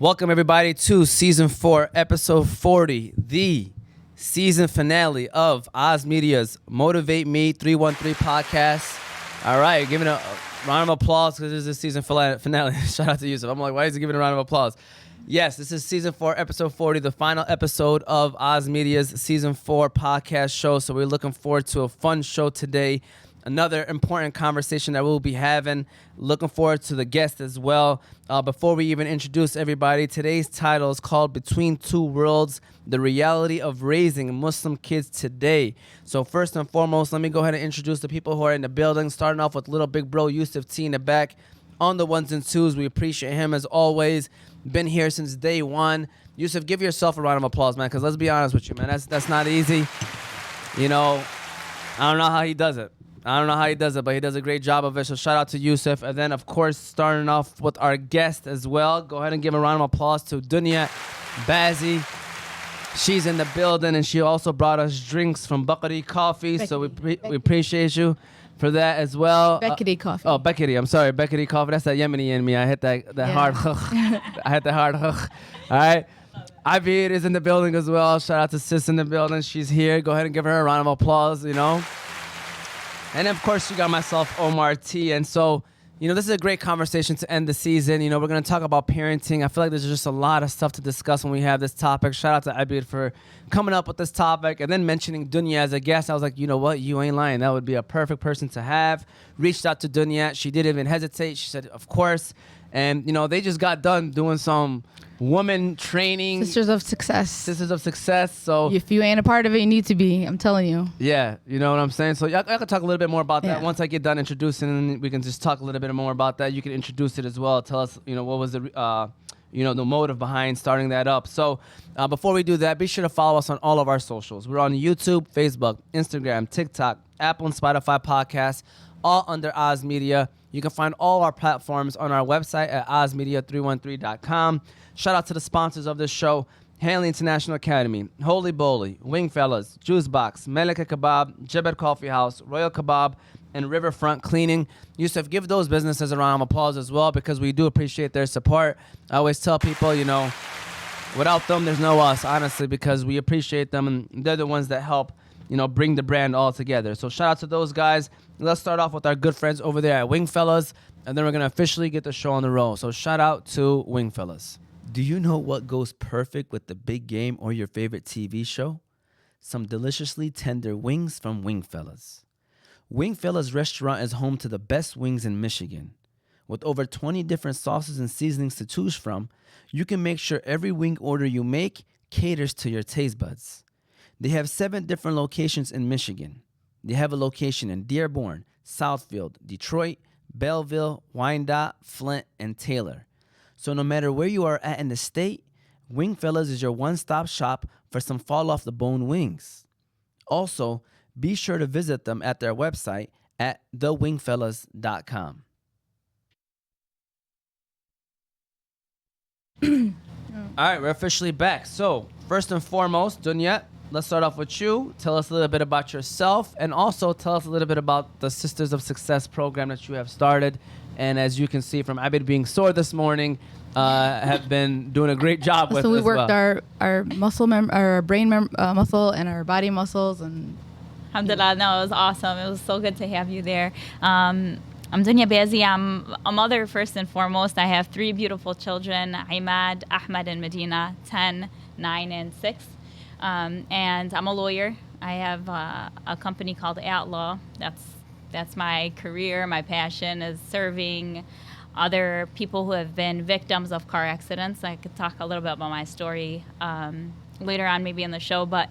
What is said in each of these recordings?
Welcome, everybody, to Season 4, Episode 40, the season finale of Oz Media's Motivate Me 313 podcast. All right, giving a round of applause because this is the season finale. Shout out to Yusuf. I'm like, why is he giving a round of applause? Yes, this is Season 4, Episode 40, the final episode of Oz Media's Season 4 podcast show. So we're looking forward to a fun show today. Another important conversation that we'll be having. Looking forward to the guest as well. Before we even introduce everybody, today's title is called Between Two Worlds, the reality of raising Muslim kids today. So first and foremost, let me go ahead and introduce the people who are in the building, starting off with little big bro Yusuf T in the back on the ones and twos. We appreciate him as always. Been here since day one. Yusuf, give yourself a round of applause, man, because let's be honest with you, man. That's not easy. You know, I don't know how he does it. But he does a great job of it. So shout out to Yusuf. And then, of course, starting off with our guest as well. Go ahead and give a round of applause to Dewnya, Bazzi. She's in the building, and she also brought us drinks from Bakari Coffee. So we appreciate you for that as well. Bakari Coffee. Bakari. I'm sorry, Bakari Coffee. That's that Yemeni in me. I hit that hard. I hit the hard. All right. Abid is in the building as well. Shout out to Sis in the building. She's here. Go ahead and give her a round of applause, you know. And of course, you got myself, Omar T. And so, you know, this is a great conversation to end the season. You know, we're going to talk about parenting. I feel like there's just a lot of stuff to discuss when we have this topic. Shout out to Abid for coming up with this topic and then mentioning Dewnya as a guest. I was like, you know what? You ain't lying. That would be a perfect person to have. Reached out to Dewnya. She didn't even hesitate. She said, of course. And, you know, they just got done doing some woman training. Sisters of Success. So if you ain't a part of it, you need to be. I'm telling you. Yeah, you know what I'm saying? So I can talk a little bit more about that. Once I get done introducing, we can just talk a little bit more about that. You can introduce it as well. Tell us, you know, what was the, the motive behind starting that up. So before we do that, be sure to follow us on all of our socials. We're on YouTube, Facebook, Instagram, TikTok, Apple and Spotify podcasts, all under Oz Media. You can find all our platforms on our website at ozmedia313.com. Shout out to the sponsors of this show: Hanley International Academy, Holy Bowly, Wing Fellas, Juice Box, Melika Kebab, Jebed Coffee House, Royal Kebab, and Riverfront Cleaning. Yusuf, give those businesses a round of applause as well, because we do appreciate their support. I always tell people, you know, without them, there's no us, honestly, because we appreciate them, and they're the ones that help, you know, bring the brand all together. So shout out to those guys. Let's start off with our good friends over there at Wing Fellas, and then we're going to officially get the show on the roll. So shout out to Wing Fellas. Do you know what goes perfect with the big game or your favorite TV show? Some deliciously tender wings from Wing Fellas. Wing Fellas restaurant is home to the best wings in Michigan. With over 20 different sauces and seasonings to choose from, you can make sure every wing order you make caters to your taste buds. They have 7 different locations in Michigan. They have a location in Dearborn, Southfield, Detroit, Belleville, Wyandotte, Flint, and Taylor. So no matter where you are at in the state, Wing Fellas is your one-stop shop for some fall-off-the-bone wings. Also, be sure to visit them at their website at thewingfellas.com. All right, we're officially back. So first and foremost, Dewnya, let's start off with you. Tell us a little bit about yourself, and also tell us a little bit about the Sisters of Success program that you have started. And as you can see from Abid being sore this morning, have been doing a great job with. So we as worked well. our muscle, our brain muscle, and our body muscles, and. Alhamdulillah, no, it was awesome. It was so good to have you there. I'm Dewnya Bazzi. I'm a mother first and foremost. I have 3 beautiful children: Imad, Ahmed, and Medina, 10, 9, and 6. And I'm a lawyer. I have a company called Outlaw. That's my career. My passion is serving other people who have been victims of car accidents. I could talk a little bit about my story later on, maybe in the show. But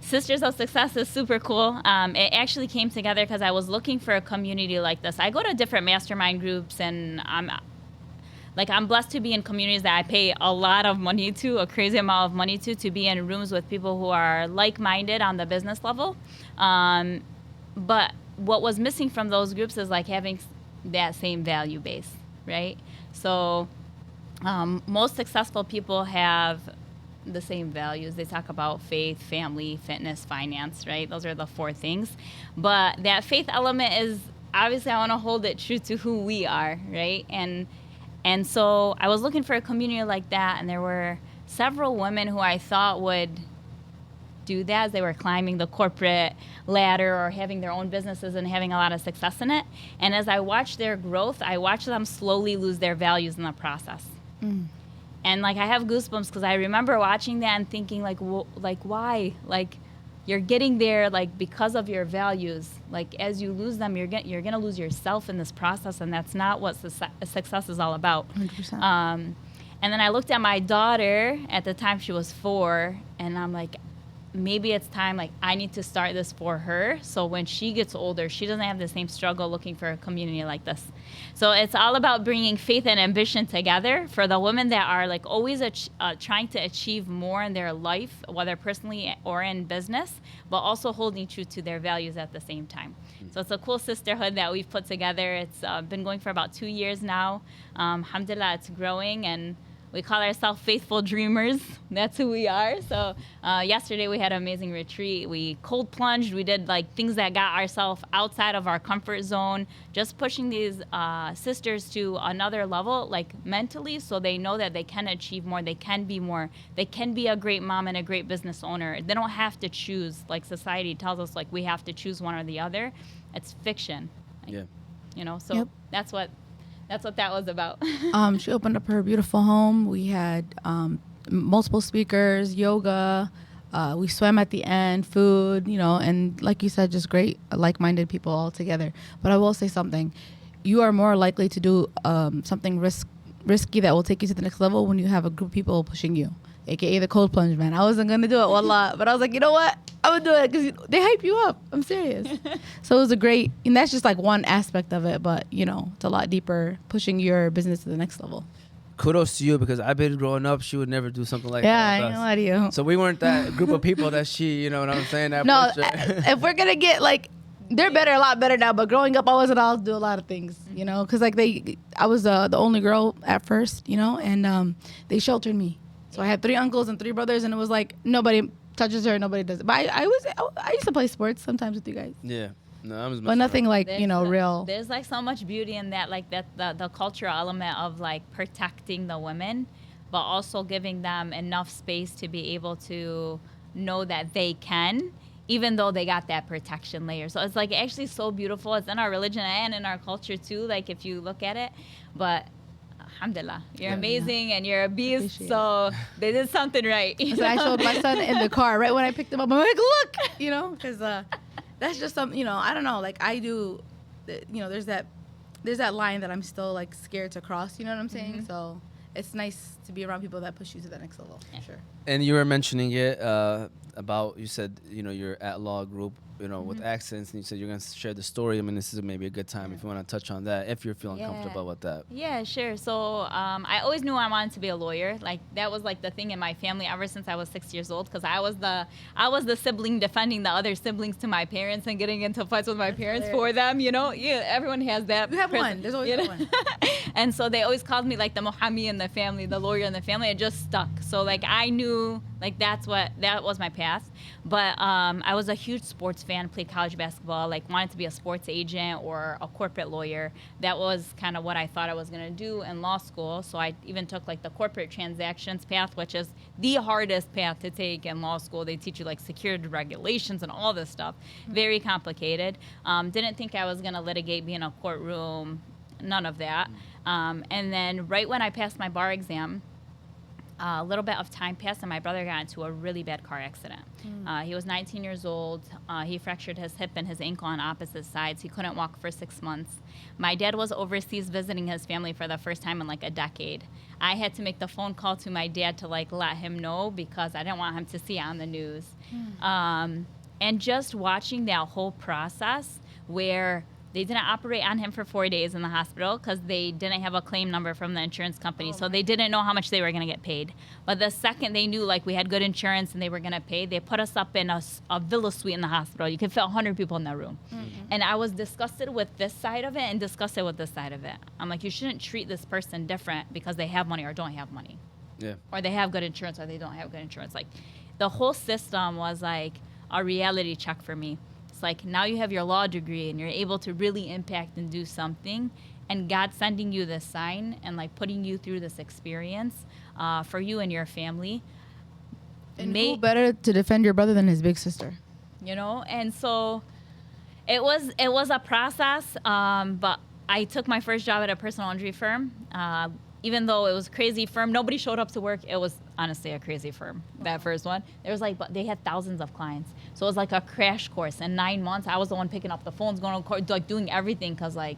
Sisters of Success is super cool. It actually came together because I was looking for a community like this. I go to different mastermind groups, and I'm blessed to be in communities that I pay a lot of money to, a crazy amount of money to be in rooms with people who are like-minded on the business level. But what was missing from those groups is like having that same value base, right? So most successful people have the same values. They talk about faith, family, fitness, finance, right? Those are the 4 things. But that faith element is, obviously, I want to hold it true to who we are, right? And And so I was looking for a community like that, and there were several women who I thought would do that as they were climbing the corporate ladder or having their own businesses and having a lot of success in it. And as I watched their growth, I watched them slowly lose their values in the process. And like I have goosebumps because I remember watching that and thinking like why? Like you're getting there like because of your values. Like as you lose them, you're gonna lose yourself in this process, and that's not what success is all about. 100%. And then I looked at my daughter at the time she was 4, and I'm like, maybe it's time, like I need to start this for her, so when she gets older, she doesn't have the same struggle looking for a community like this. So it's all about bringing faith and ambition together for the women that are like always trying to achieve more in their life, whether personally or in business, but also holding true to their values at the same time. So it's a cool sisterhood that we've put together. It's been going for about 2 years now. Alhamdulillah, it's growing, and we call ourselves Faithful Dreamers. That's who we are. So yesterday we had an amazing retreat. We cold plunged. We did like things that got ourselves outside of our comfort zone, just pushing these sisters to another level, like mentally, so they know that they can achieve more, they can be more, they can be a great mom and a great business owner. They don't have to choose, like society tells us like we have to choose one or the other. It's fiction. Yeah. You know, so Yep. that's what that was about. She opened up her beautiful home. We had multiple speakers, yoga. We swam at the end, food, you know, and like you said, just great like-minded people all together. But I will say something. You are more likely to do something risky that will take you to the next level when you have a group of people pushing you, aka the cold plunge, man. I wasn't going to do it, wallah. But I was like, you know what? I would do it because they hype you up. I'm serious. So it was a great, and that's just like one aspect of it, but you know, it's a lot deeper, pushing your business to the next level. Kudos to you, because I bet growing up she would never do something like Yeah, that. I with ain't us. gonna lie to you. So we weren't that group of people that she, you know what I'm saying? That No, pushed her. if we're gonna get like, they're better, a lot better now. But growing up, I wasn't allowed to do a lot of things, you know, because like I was the only girl at first, you know, and they sheltered me. So I had 3 uncles and 3 brothers, and it was like nobody touches her, nobody does it. But I used to play sports sometimes with you guys. Yeah. No, I was But nothing like, you know, real. There's like so much beauty in that, like that the cultural element of like protecting the women, but also giving them enough space to be able to know that they can, even though they got that protection layer. So it's like actually so beautiful. It's in our religion and in our culture too, like if you look at it. But alhamdulillah, you're amazing and you're a beast. So they did something right. So I showed my son in the car right when I picked him up. I'm like, look, you know, because that's just something, you know, I don't know. Like I do, you know, there's that line that I'm still like scared to cross. You know what I'm saying? So it's nice to be around people that push you to the next level. For sure. And you were mentioning it about, you said, you know, your at-law group, you know, with accents, and you said you're going to share the story. I mean, this is maybe a good time if you want to touch on that, if you're feeling comfortable with that. Yeah, sure. So I always knew I wanted to be a lawyer. Like that was like the thing in my family ever since I was 6 years old, because I was the sibling defending the other siblings to my parents and getting into fights with my parents for them. You know, yeah, everyone has that. You have one. There's always one. And so they always called me like the muhami in the family, the lawyer in the family. It just stuck. So like I knew like that was my path. But I was a huge sports fan, played college basketball, like wanted to be a sports agent or a corporate lawyer. That was kind of what I thought I was going to do in law school. So I even took like the corporate transactions path, which is the hardest path to take in law school. They teach you like security regulations and all this stuff. Very complicated. Didn't think I was going to litigate, be in a courtroom, none of that. And then right when I passed my bar exam, a little bit of time passed and my brother got into a really bad car accident. He was 19 years old. He fractured his hip and his ankle on opposite sides. He couldn't walk for 6 months. My dad was overseas visiting his family for the first time in like a decade. I had to make the phone call to my dad to like let him know because I didn't want him to see it on the news. And just watching that whole process where they didn't operate on him for 4 days in the hospital because they didn't have a claim number from the insurance company. So they didn't know how much they were going to get paid. But the second they knew like we had good insurance and they were going to pay, they put us up in a villa suite in the hospital. You could fit 100 people in that room. And I was disgusted with this side of it and disgusted with this side of it. I'm like, you shouldn't treat this person different because they have money or don't have money. Yeah. Or they have good insurance or they don't have good insurance. Like the whole system was like a reality check for me. It's like now you have your law degree and you're able to really impact and do something, and God sending you this sign and like putting you through this experience for you and your family. And who better to defend your brother than his big sister? You know, and so it was a process, but I took my first job at a personal injury firm. Even though it was a crazy firm, nobody showed up to work. It was honestly a crazy firm, that first one. There was like, but they had thousands of clients. So it was like a crash course. In 9 months, I was the one picking up the phones, going on court, like doing everything, because like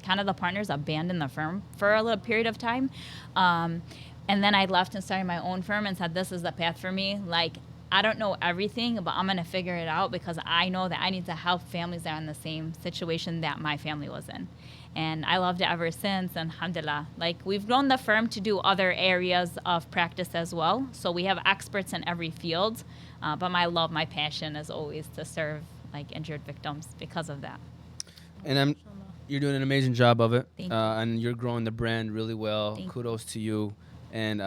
kind of the partners abandoned the firm for a little period of time. And then I left and started my own firm and said, this is the path for me. Like, I don't know everything, but I'm going to figure it out because I know that I need to help families that are in the same situation that my family was in. And I loved it ever since, and alhamdulillah. Like, we've grown the firm to do other areas of practice as well. So we have experts in every field. But my passion is always to serve like injured victims because of that. And you're doing an amazing job of it. Thank you. And you're growing the brand really well. Thank Kudos to you. And,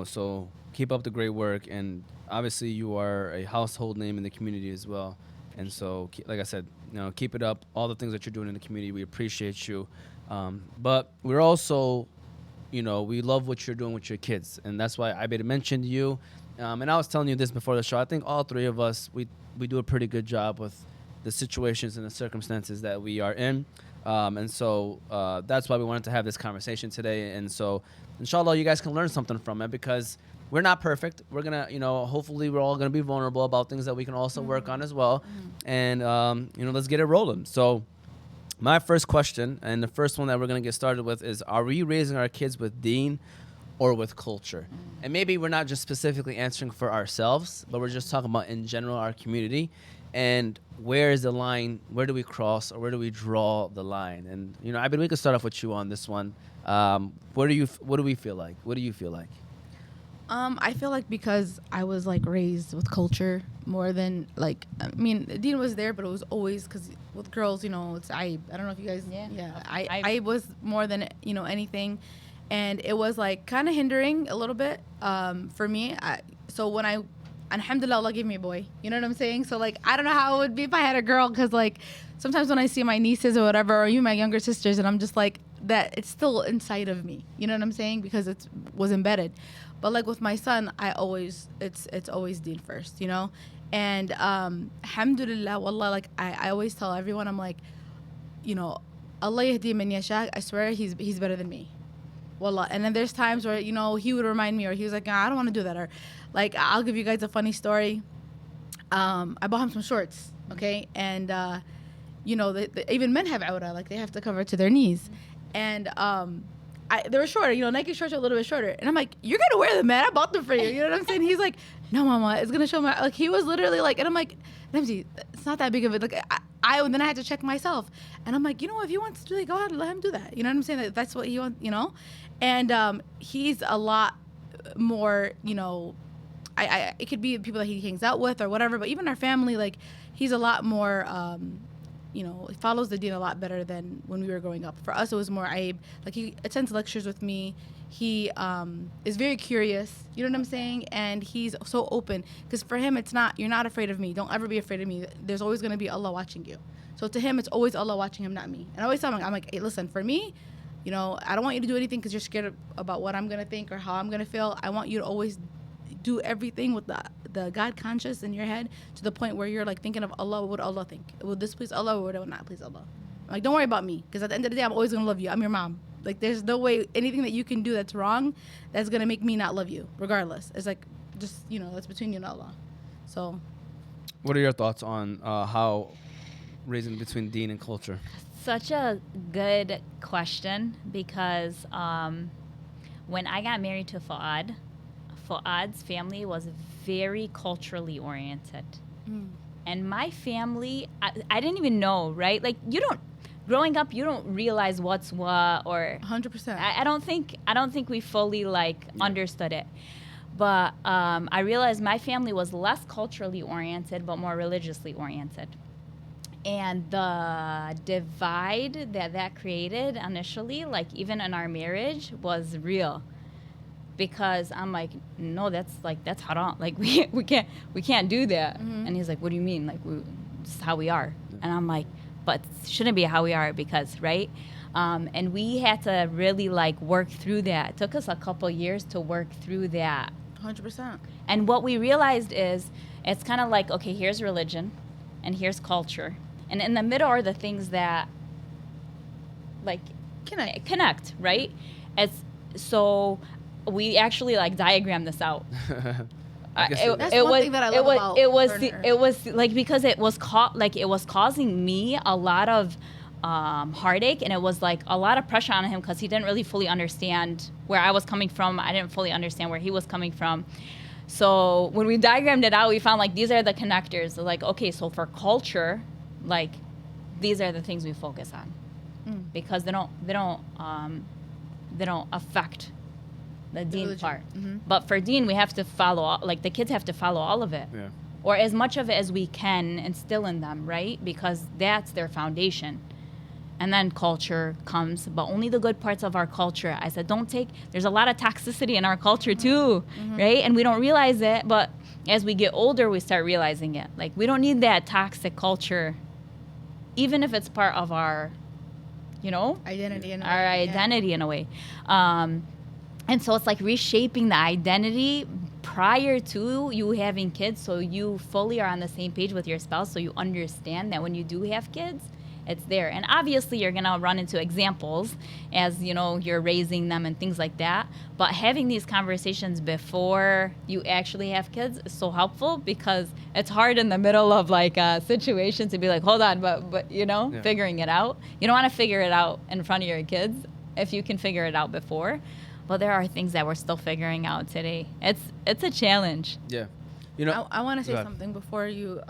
so keep up the great work. And obviously you are a household name in the community as well. And so, like I said, keep it up. All the things that you're doing in the community, we appreciate you. But we're also, we love what you're doing with your kids. And that's why I mentioned you. And I was telling you this before the show. I think all three of us, we do a pretty good job with the situations and the circumstances that we are in. And so that's why we wanted to have this conversation today. And so, inshallah, you guys can learn something from it because we're not perfect. We're going to, hopefully we're all going to be vulnerable about things that we can also work on as well. And, let's get it rolling. So my first question, and the first one that we're going to get started with is, are we raising our kids with deen or with culture? And maybe we're not just specifically answering for ourselves, but we're just talking about in general our community. And where is the line? Where do we cross, or where do we draw the line? And we can start off with you on this one. What do we feel like? What do you feel like? I feel like because I was like raised with culture more than Deen was there, but it was always because with girls, it's I don't know if you guys, I was more than anything, and it was like kind of hindering a little bit for me. So when alhamdulillah, Allah gave me a boy. You know what I'm saying? So like I don't know how it would be if I had a girl, because like sometimes when I see my nieces or whatever, or even my younger sisters, and I'm just like that, it's still inside of me. You know what I'm saying? Because it was embedded. But like with my son, it's always deen first, And alhamdulillah, wallah, like I always tell everyone, I'm like, Allah yahdi man yasha, I swear he's better than me. Wallah. And then there's times where, he would remind me, or he was like, nah, I don't want to do that. Or like, I'll give you guys a funny story. I bought him some shorts, okay? And, even men have awrah, like they have to cover to their knees. And they were shorter, Nike shorts are a little bit shorter. And I'm like, you're going to wear them, man. I bought them for you. You know what I'm saying? He's like, no, mama, it's going to show my, like, he was literally like, and I'm like, Ramzi, it's not that big of it. Like, then I had to check myself. And I'm like, if he wants to do it, go ahead, let him do that. You know what I'm saying? That's what he wants, And he's a lot more, it could be people that he hangs out with or whatever, but even our family, like, he's a lot more, follows the deen a lot better than when we were growing up. For us, it was more Aib. Like, he attends lectures with me. He is very curious, you know what I'm saying? And he's so open. Because for him, it's not, you're not afraid of me. Don't ever be afraid of me. There's always going to be Allah watching you. So to him, it's always Allah watching him, not me. And I always tell him, I'm like, hey, listen, for me, I don't want you to do anything because you're scared about what I'm going to think or how I'm going to feel. I want you to always do everything with the God conscious in your head, to the point where you're like thinking of Allah. What would Allah think? Would this please Allah, or would it not please Allah? I'm like, don't worry about me, because at the end of the day, I'm always going to love you. I'm your mom. Like, there's no way anything that you can do that's wrong that's going to make me not love you, regardless. It's like, just, that's between you and Allah. So what are your thoughts on how raising between deen and culture? Such a good question, because when I got married to Fuad's family was very culturally oriented. And my family, I didn't even know, right? Like, growing up, you don't realize what's what, or 100%. I don't think we fully understood it. But I realized my family was less culturally oriented, but more religiously oriented. And the divide that created initially, like even in our marriage, was real. Because I'm like, no, that's haram. Like, we can't do that. And he's like, what do you mean? Like, this is how we are. And I'm like, but it shouldn't be how we are, because, right? And we had to really like work through that. It took us a couple years to work through that. 100%. And what we realized is it's kind of like, okay, here's religion and here's culture. And in the middle are the things that like connect, right? So we actually like diagrammed this out. That's one thing that I love about Turner. It was like because it was causing me a lot of heartache, and it was like a lot of pressure on him because he didn't really fully understand where I was coming from. I didn't fully understand where he was coming from. So when we diagrammed it out, we found like these are the connectors. Like, okay, so for culture, like these are the things we focus on because they don't affect the deen part. But for deen, we have to follow, like the kids have to follow all of it. Yeah. Or as much of it as we can instill in them, right? Because that's their foundation. And then culture comes, but only the good parts of our culture. I said, there's a lot of toxicity in our culture too, right? And we don't realize it, but as we get older, we start realizing it. Like, we don't need that toxic culture, even if it's part of our, identity in a way. And so it's like reshaping the identity prior to you having kids, so you fully are on the same page with your spouse, so you understand that when you do have kids, it's there. And obviously you're gonna run into examples as you're raising them and things like that, but having these conversations before you actually have kids is so helpful, because it's hard in the middle of like a situation to be like, hold on, but figuring it out. You don't want to figure it out in front of your kids if you can figure it out before. But there are things that we're still figuring out today. It's a challenge. Yeah. I want to say something before you.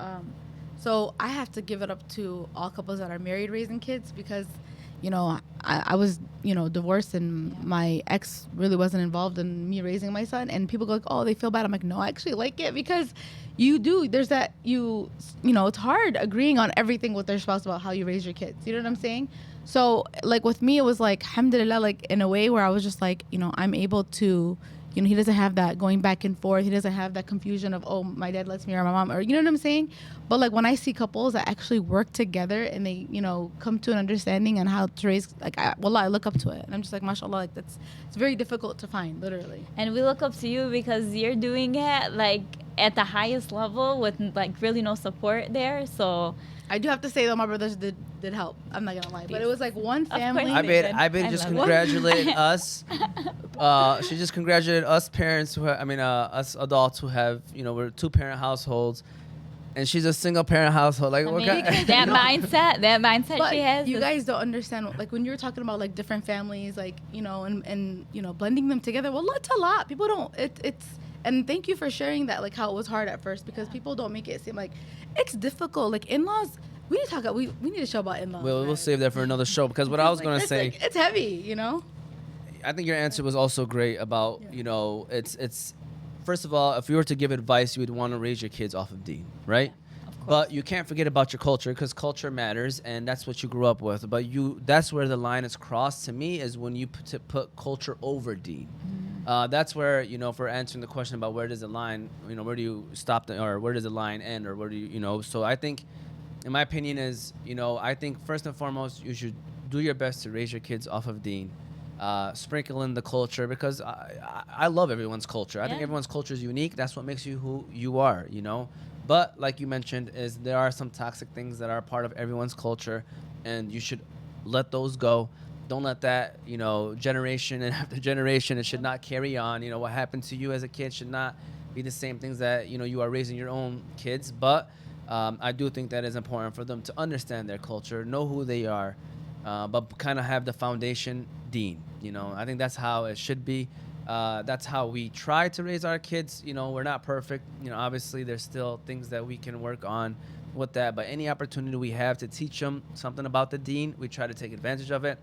So I have to give it up to all couples that are married raising kids, because, I was, divorced, and my ex really wasn't involved in me raising my son. And people go like, oh, they feel bad. I'm like, no, I actually like it, because you do. There's that, it's hard agreeing on everything with their spouse about how you raise your kids. You know what I'm saying? So, like, with me, it was like, alhamdulillah, like, in a way where I was just like, I'm able to, he doesn't have that going back and forth. He doesn't have that confusion of, oh, my dad lets me or my mom, or, you know what I'm saying? But, like, when I see couples that actually work together and they, come to an understanding on how to raise, like, I look up to it. And I'm just like, mashallah, like, it's very difficult to find, literally. And we look up to you because you're doing it, like, at the highest level with, like, really no support there. So I do have to say, though, my brothers did help. I'm not gonna lie, but it was like one family. I just congratulated us. She just congratulated us parents us adults who have, we're 2-parent households, and she's a single parent household. Like, that mindset but she has. You guys don't understand. Like, when you were talking about like different families, like and blending them together. Well, it's a lot. People don't. It's. And thank you for sharing that. Like, how it was hard at first, because people don't make it seem like it's difficult. Like, in-laws. We need to show about in-laws. We'll save that for another show, because what I was gonna say, it's heavy, I think your answer was also great about it's first of all, if you were to give advice, you would want to raise your kids off of deen, right? Yeah, of course. But you can't forget about your culture, because culture matters, and that's what you grew up with. But that's where the line is crossed to me, is when you put culture over deen. That's where, for answering the question about where does the line, where do you stop or where does the line end, or where do you, so I think, in my opinion is, I think first and foremost, you should do your best to raise your kids off of deen. Sprinkle in the culture, because I love everyone's culture. I think everyone's culture is unique. That's what makes you who you are, But like you mentioned, is there are some toxic things that are part of everyone's culture, and you should let those go. Don't let that, generation and after generation, it should not carry on. What happened to you as a kid should not be the same things that, you are raising your own kids. But I do think that is important for them to understand their culture, know who they are, but kind of have the foundation deen. I think that's how it should be. That's how we try to raise our kids. We're not perfect. Obviously there's still things that we can work on with that, but any opportunity we have to teach them something about the deen, we try to take advantage of it.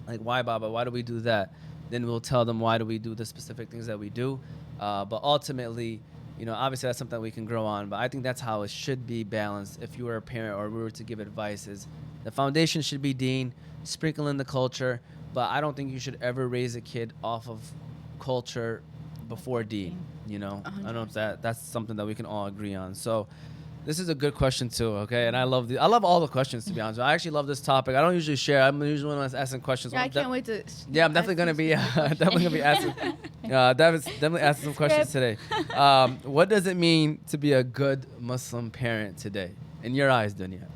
Like, why, Baba? Why do we do that? Then we'll tell them why do we do the specific things that we do. But ultimately, obviously that's something we can grow on. But I think that's how it should be balanced. If you were a parent or we were to give advice, is the foundation should be deen, sprinkle in the culture. But I don't think you should ever raise a kid off of culture before deen. I don't know if that's something that we can all agree on. So This is a good question too, okay? And I love all the questions, to be honest. I actually love this topic. I don't usually share. I'm usually one that's asking questions. Yeah, I can't wait to. Yeah, I'm definitely gonna be asking. Definitely asking some questions today. What does it mean to be a good Muslim parent today, in your eyes, Dewnya?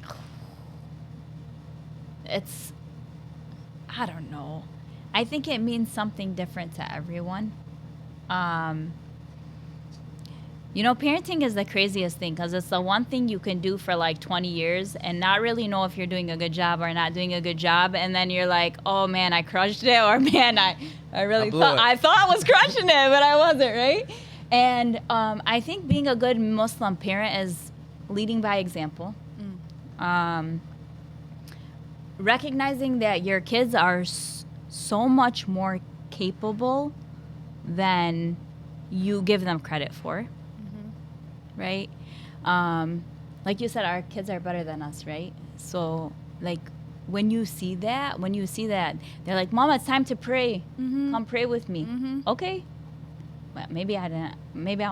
I don't know. I think it means something different to everyone. Parenting is the craziest thing because it's the one thing you can do for like 20 years and not really know if you're doing a good job or not doing a good job. And then you're like, oh man, I crushed it. Or man, I thought I was crushing it, but I wasn't, right? And I think being a good Muslim parent is leading by example. Recognizing that your kids are so much more capable than you give them credit for. Right? Like you said, our kids are better than us, right? So, like, when you see that, they're like, Mama, it's time to pray. Come pray with me. Okay. Well, maybe I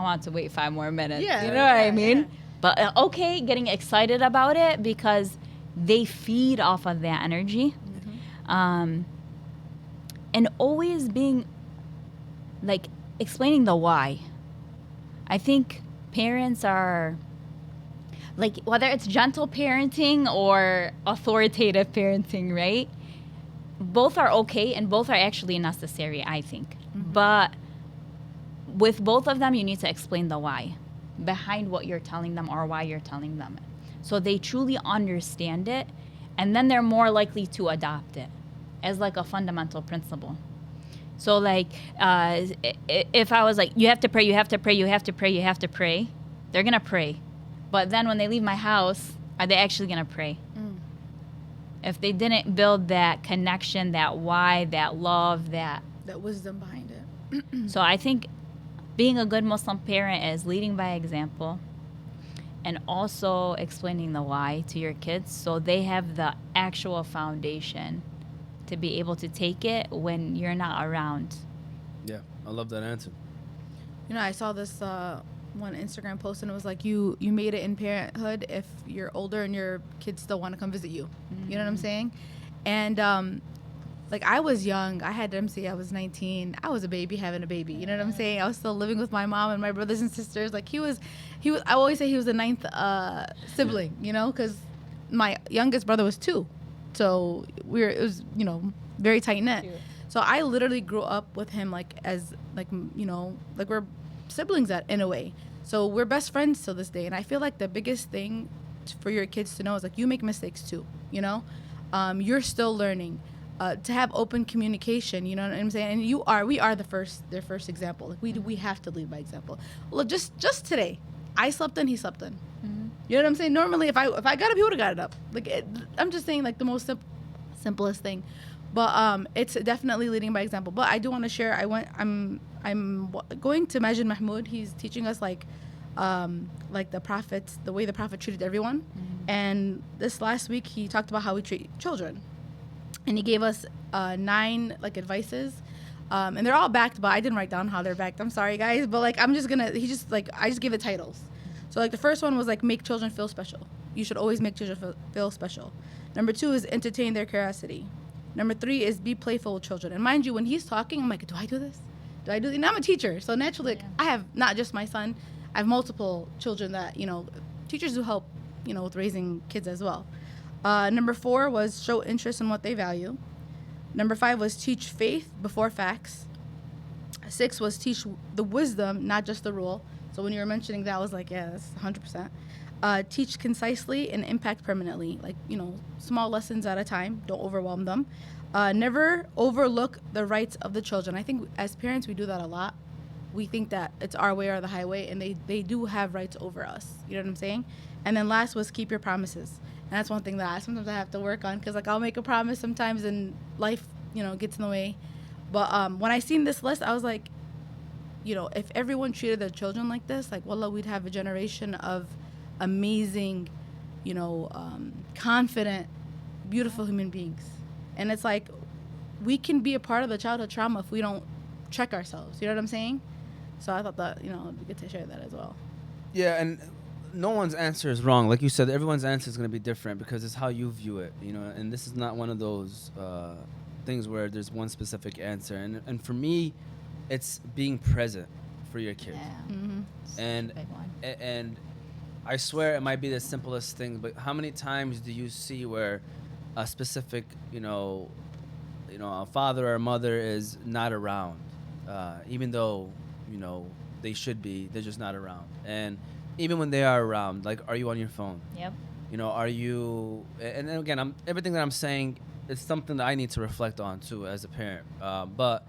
want to wait 5 more minutes. Yeah, you know what I mean? Yeah. But, okay, getting excited about it because they feed off of that energy. And always being, like, explaining the why. I think parents are, like, whether it's gentle parenting or authoritative parenting, right? Both are okay and both are actually necessary, I think. But with both of them, you need to explain the why behind what you're telling them or why you're telling them it. So they truly understand it, and then they're more likely to adopt it as like a fundamental principle. So, like, if I was like, you have to pray, you have to pray, you have to pray, you have to pray, they're going to pray. But then when they leave my house, are they actually going to pray? If they didn't build that connection, that why, that love, that wisdom behind it. So I think being a good Muslim parent is leading by example and also explaining the why to your kids so they have the actual foundation to be able to take it when you're not around. Yeah, I love that answer. I saw this one Instagram post and it was like you made it in parenthood if you're older and your kids still want to come visit you. You know what I'm saying? And like, I was young. I had MC. I was 19. I was a baby having a baby. You know what I'm saying? I was still living with my mom and my brothers and sisters. Like, he was. I always say he was the 9th sibling. Because my youngest brother was 2. So it was, very tight knit. So I literally grew up with him like we're siblings in a way. So we're best friends till this day. And I feel like the biggest thing for your kids to know is like, you make mistakes too. You're still learning. To have open communication, you know what I'm saying? And we are their first example. Like, we have to lead by example. Look, just today, I slept in, he slept in. You know what I'm saying? Normally, if I got up, he would have got it up. Like, I'm just saying, like, the most simplest thing. But it's definitely leading by example. But I do want to share. I'm going to Majid Mahmoud. He's teaching us like the prophets, the way the prophet treated everyone. And this last week, he talked about how we treat children. And he gave us 9 like advices, and they're all backed, but I didn't write down how they're backed. I'm sorry, guys, but like I just gave the titles. So like the first one was like, make children feel special. You should always make children feel special. Number 2 is entertain their curiosity. Number 3 is be playful with children. And mind you, when he's talking, I'm like, do I do this? Do I do this? And I'm a teacher, so naturally, I have not just my son. I have multiple children that teachers do help with raising kids as well. Number 4 was show interest in what they value. Number 5 was teach faith before facts. 6 was teach the wisdom, not just the rule. So when you were mentioning that, I was like, yeah, that's 100%. Teach concisely and impact permanently. Like, small lessons at a time. Don't overwhelm them. Never overlook the rights of the children. I think as parents, we do that a lot. We think that it's our way or the highway, and they do have rights over us. You know what I'm saying? And then last was keep your promises. And that's one thing that sometimes I have to work on, because like I'll make a promise sometimes and life, gets in the way. But when I seen this list, I was like, if everyone treated their children like this, like, wallah, we'd have a generation of amazing, confident, beautiful human beings. And it's like, we can be a part of the childhood trauma if we don't check ourselves. You know what I'm saying? So I thought that, it'd be good to share that as well. Yeah, and no one's answer is wrong. Like you said, everyone's answer is going to be different because it's how you view it, you know. And this is not one of those things where there's one specific answer. And for me, it's being present for your kid. Yeah. Mm-hmm. And Big one. and I swear it might be the simplest thing, but how many times do you see where a specific, a father or a mother is not around, even though, they should be, they're just not around. And even when they are around, like, are you on your phone? Yep. Are you, and then again, everything that I'm saying is something that I need to reflect on too as a parent. But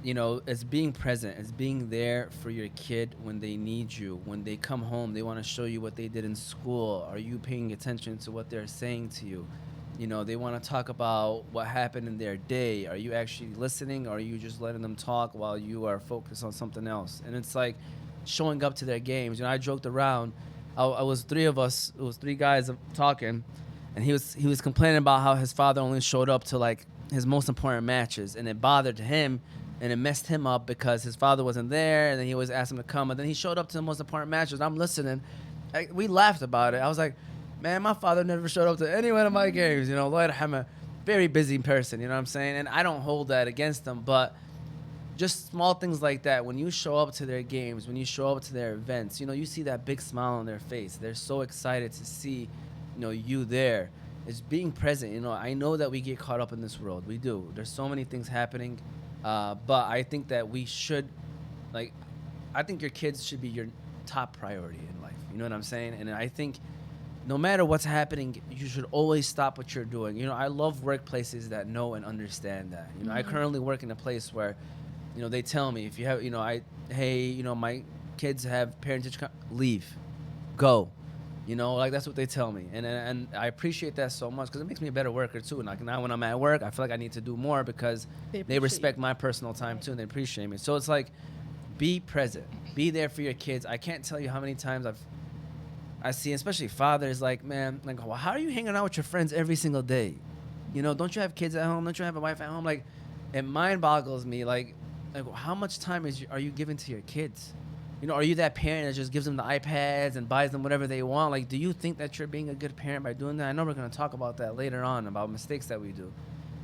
it's being present. It's being there for your kid when they need you. When they come home, they want to show you what they did in school. Are you paying attention to what they're saying to you? They want to talk about what happened in their day. Are you actually listening, or are you just letting them talk while you are focused on something else? And it's like showing up to their games. I joked around. I was three of us. It was three guys talking, and he was complaining about how his father only showed up to like his most important matches, and it bothered him. And it messed him up because his father wasn't there, and then he always asked him to come. But then he showed up to the most important matches. I'm listening. We laughed about it. I was like, man, my father never showed up to any one of my games. Lord, I'm a very busy person, you know what I'm saying? And I don't hold that against them. But just small things like that, when you show up to their games, when you show up to their events, you see that big smile on their face. They're so excited to see, you there. It's being present. I know that we get caught up in this world. We do. There's so many things happening. But I think that we should, I think your kids should be your top priority in life. You know what I'm saying? And I think no matter what's happening, you should always stop what you're doing. I love workplaces that know and understand that. I currently work in a place where, they tell me if you have, my kids have parent-teacher leave, go. That's what they tell me. And I appreciate that so much because it makes me a better worker too. And now when I'm at work, I feel like I need to do more because they respect my personal time too, and they appreciate me. So it's like, be present. Be there for your kids. I can't tell you how many times I see, especially fathers, like, man, like, well, how are you hanging out with your friends every single day? Don't you have kids at home? Don't you have a wife at home? Like, it mind boggles me. Like how much time are you giving to your kids? Are you that parent that just gives them the iPads and buys them whatever they want? Like, do you think that you're being a good parent by doing that? I know we're going to talk about that later on, about mistakes that we do.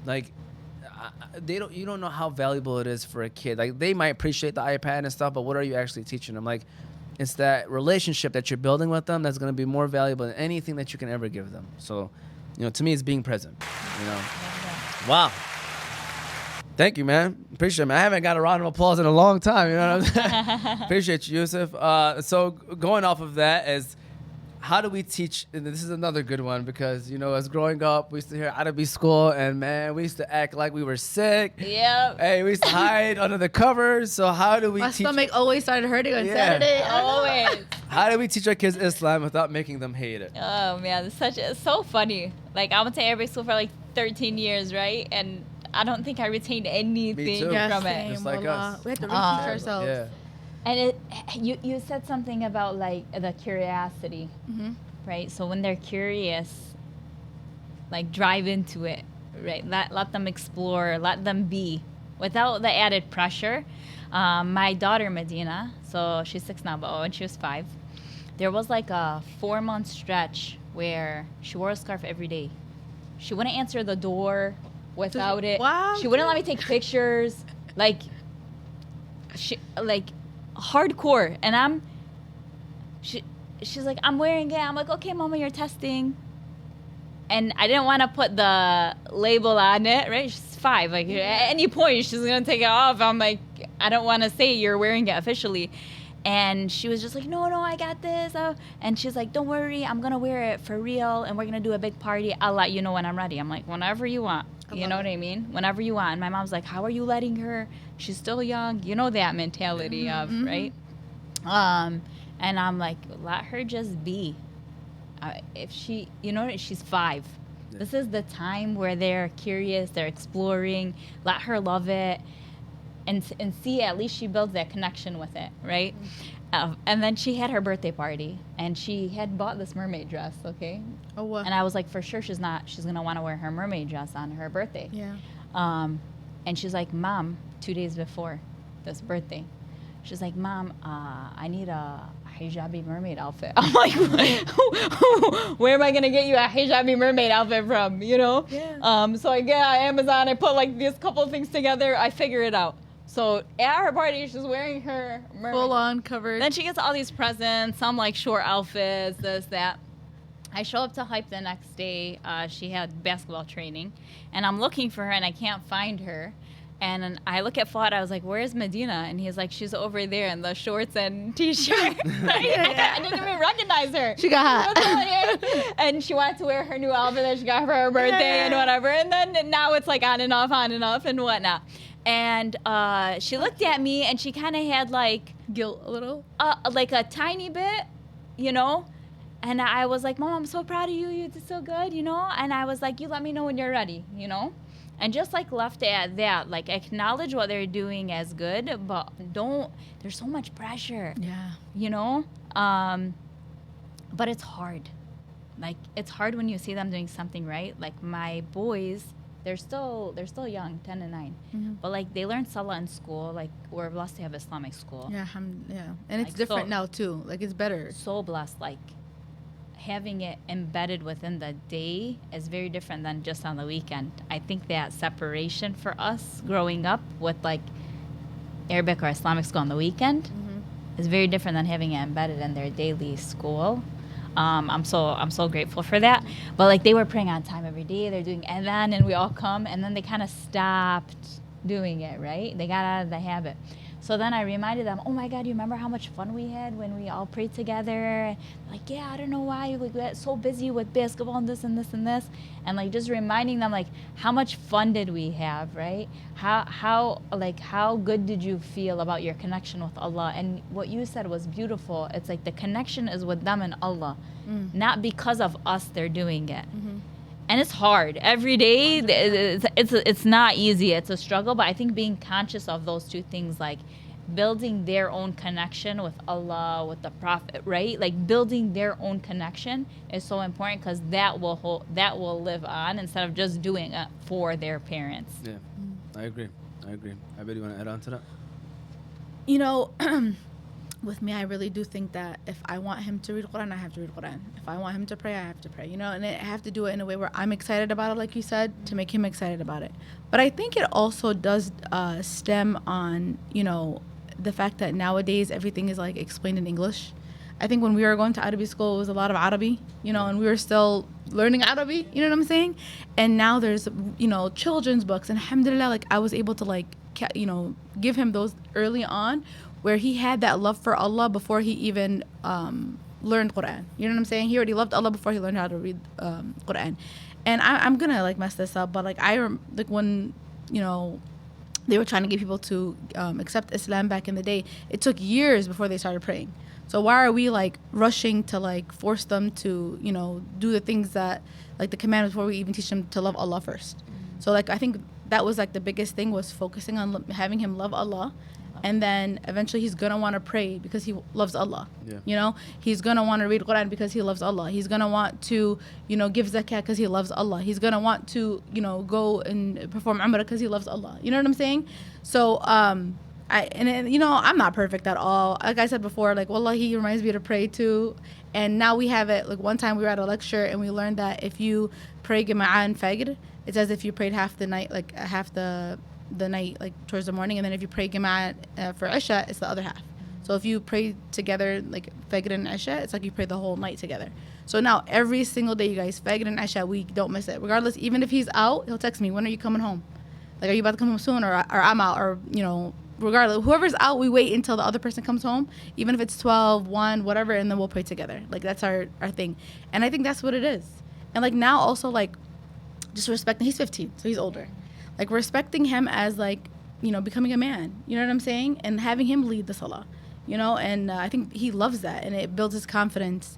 Like, you don't know how valuable it is for a kid. Like, they might appreciate the iPad and stuff, but what are you actually teaching them? Like, it's that relationship that you're building with them that's going to be more valuable than anything that you can ever give them. So, to me, it's being present, Wow. Thank you, man. Appreciate it, man. I haven't got a round of applause in a long time. You know what I'm saying? Appreciate you, Yusuf. So going off of that is, how do we teach? And this is another good one because, as growing up, we used to hear Arabic school, and man, we used to act like we were sick. Yep. Hey, we used to hide under the covers. So how do we My teach? stomach always started hurting on Saturday. Always. How do we teach our kids Islam without making them hate it? Oh man, it's so funny. Like, I went to Arabic school for like 13 years, right? And I don't think I retained anything too. Yeah, from same, it. Just like wallah. us. We had to reteach ourselves. Yeah. And you said something about like the curiosity, Mm-hmm. right? So when they're curious, like, drive into it, right? Let them explore, let them be, without the added pressure. My daughter Medina, so she's 6 now, but when she was 5, there was like a 4-month stretch where she wore a scarf every day. She wouldn't answer the door without it. Wow. She wouldn't let me take pictures. Like, hardcore. And she's like, I'm wearing it. I'm like, okay, Mama, you're testing. And I didn't want to put the label on it, right? She's 5. Like, at any point, she's going to take it off. I'm like, I don't want to say you're wearing it officially. And she was just like, no, I got this. And she's like, don't worry, I'm going to wear it for real, and we're going to do a big party. I'll let you know when I'm ready. I'm like, whenever you want. You know what I mean? Whenever you want. And my mom's like, how are you letting her? She's still young. You know that mentality of, right? And I'm like, let her just be. If she, she's 5. Yeah. This is the time where they're curious, they're exploring. Let her love it. And see, at least she builds that connection with it, right? And then she had her birthday party, and she had bought this mermaid dress, okay? Oh, what? And I was like, for sure she's going to want to wear her mermaid dress on her birthday. Yeah. And she's like, Mom, 2 days before this birthday, she's like, Mom, I hijabi mermaid outfit. I'm like, where am I gonna get you a hijabi mermaid outfit from? You know? Yeah. So I get on Amazon, I put like these couple of things together, I figure it out. So at her party, she's wearing her mermaid. Full on covered. Then she gets all these presents, some like short outfits, this, that. I show up to hype the next day. She had basketball training, and I'm looking for her, and I can't find her. And I look at Fuad, I was like, where's Medina? And he's like, she's over there in the shorts and t-shirt. I didn't even recognize her. She got hot. And she wanted to wear her new outfit that she got for her birthday and whatever. And then now it's like on and off and whatnot. And she looked at me, and she kind of had like Guilt a little. like a tiny bit, you know. And I was like, Mom, I'm so proud of you. You did so good, you know. And I was like, you let me know when you're ready, you know. And just like left it at that, like acknowledge what they're doing as good, but don't. There's so much pressure, Yeah. you know. But it's hard. Like it's hard when you see them doing something right. Like my boys, they're still young, 10 and 9. Mm-hmm. But like they learn Salah in school. Like we're blessed to have Islamic school. Yeah. Yeah. And it's Like, different so- now too. Like it's better. So blessed. Like having it embedded within the day is very different than just on the weekend. I think that separation for us growing up with like Arabic or Islamic school on the weekend is very different than having it embedded in their daily school. I'm so grateful for that. But like they were praying on time every day. They're doing adhan, and we all come, and then they kind of stopped doing it. Right? They got out of the habit. So then I reminded them, oh my God, you remember how much fun we had when we all prayed together? Like, yeah, I don't know why we got so busy with basketball and this and this and this. And like just reminding them like how much fun did we have, right? How good did you feel about your connection with Allah? And what you said was beautiful. It's like the connection is with them and Allah, not because of us they're doing it. And it's hard every day. It's not easy. It's a struggle. But I think being conscious of those two things, like building their own connection with Allah, with the Prophet, right? Like building their own connection is so important because that will live on instead of just doing it for their parents. Yeah, I agree. I bet you want to add on to that? You know, with me, I really do think that if I want him to read Quran, I have to read Quran. If I want him to pray, I have to pray. You know, and I have to do it in a way where I'm excited about it, like you said, to make him excited about it. But I think it also does stem on, you know, the fact that nowadays everything is like explained in English. I think when we were going to Arabic school, it was a lot of Arabi, you know, and we were still learning Arabi, you know what I'm saying? And now there's, you know, children's books, and alhamdulillah, like I was able to like, you know, give him those early on, where he had that love for Allah before he even learned Quran. You know what I'm saying? He already loved Allah before he learned how to read Quran. And I'm gonna like mess this up, but like like when, you know, they were trying to get people to accept Islam back in the day, it took years before they started praying. So why are we like rushing to like force them to, you know, do the things that like the commandments before we even teach them to love Allah first? So like I think that was like the biggest thing, was focusing on having him love Allah. And then eventually he's going to want to pray because he loves Allah. Yeah. You know, he's going to want to read Quran because he loves Allah. He's going to want to, you know, give zakat because he loves Allah. He's going to want to, you know, go and perform umrah because he loves Allah. You know what I'm saying? So, you know, I'm not perfect at all. Like I said before, like, wallah, he reminds me to pray too. And now we have it. Like one time we were at a lecture and we learned that if you pray Jama'ah and Fajr, it's as if you prayed half the night, like half the night, like towards the morning, and then if you pray Jama'at for Isha, it's the other half. So if you pray together like Fajr and Isha, it's like you pray the whole night together. So now every single day, you guys, Fajr and Isha, we don't miss it. Regardless, even if he's out, he'll text me, when are you coming home? Like, are you about to come home soon, or I'm out, or, you know, regardless, whoever's out, we wait until the other person comes home, even if it's 12, 1, whatever, and then we'll pray together. Like, that's our thing. And I think that's what it is. And like now also, like, just respecting, he's 15, so he's older. Like, respecting him as, like, you know, becoming a man. You know what I'm saying? And having him lead the salah, you know? And I think he loves that, and it builds his confidence.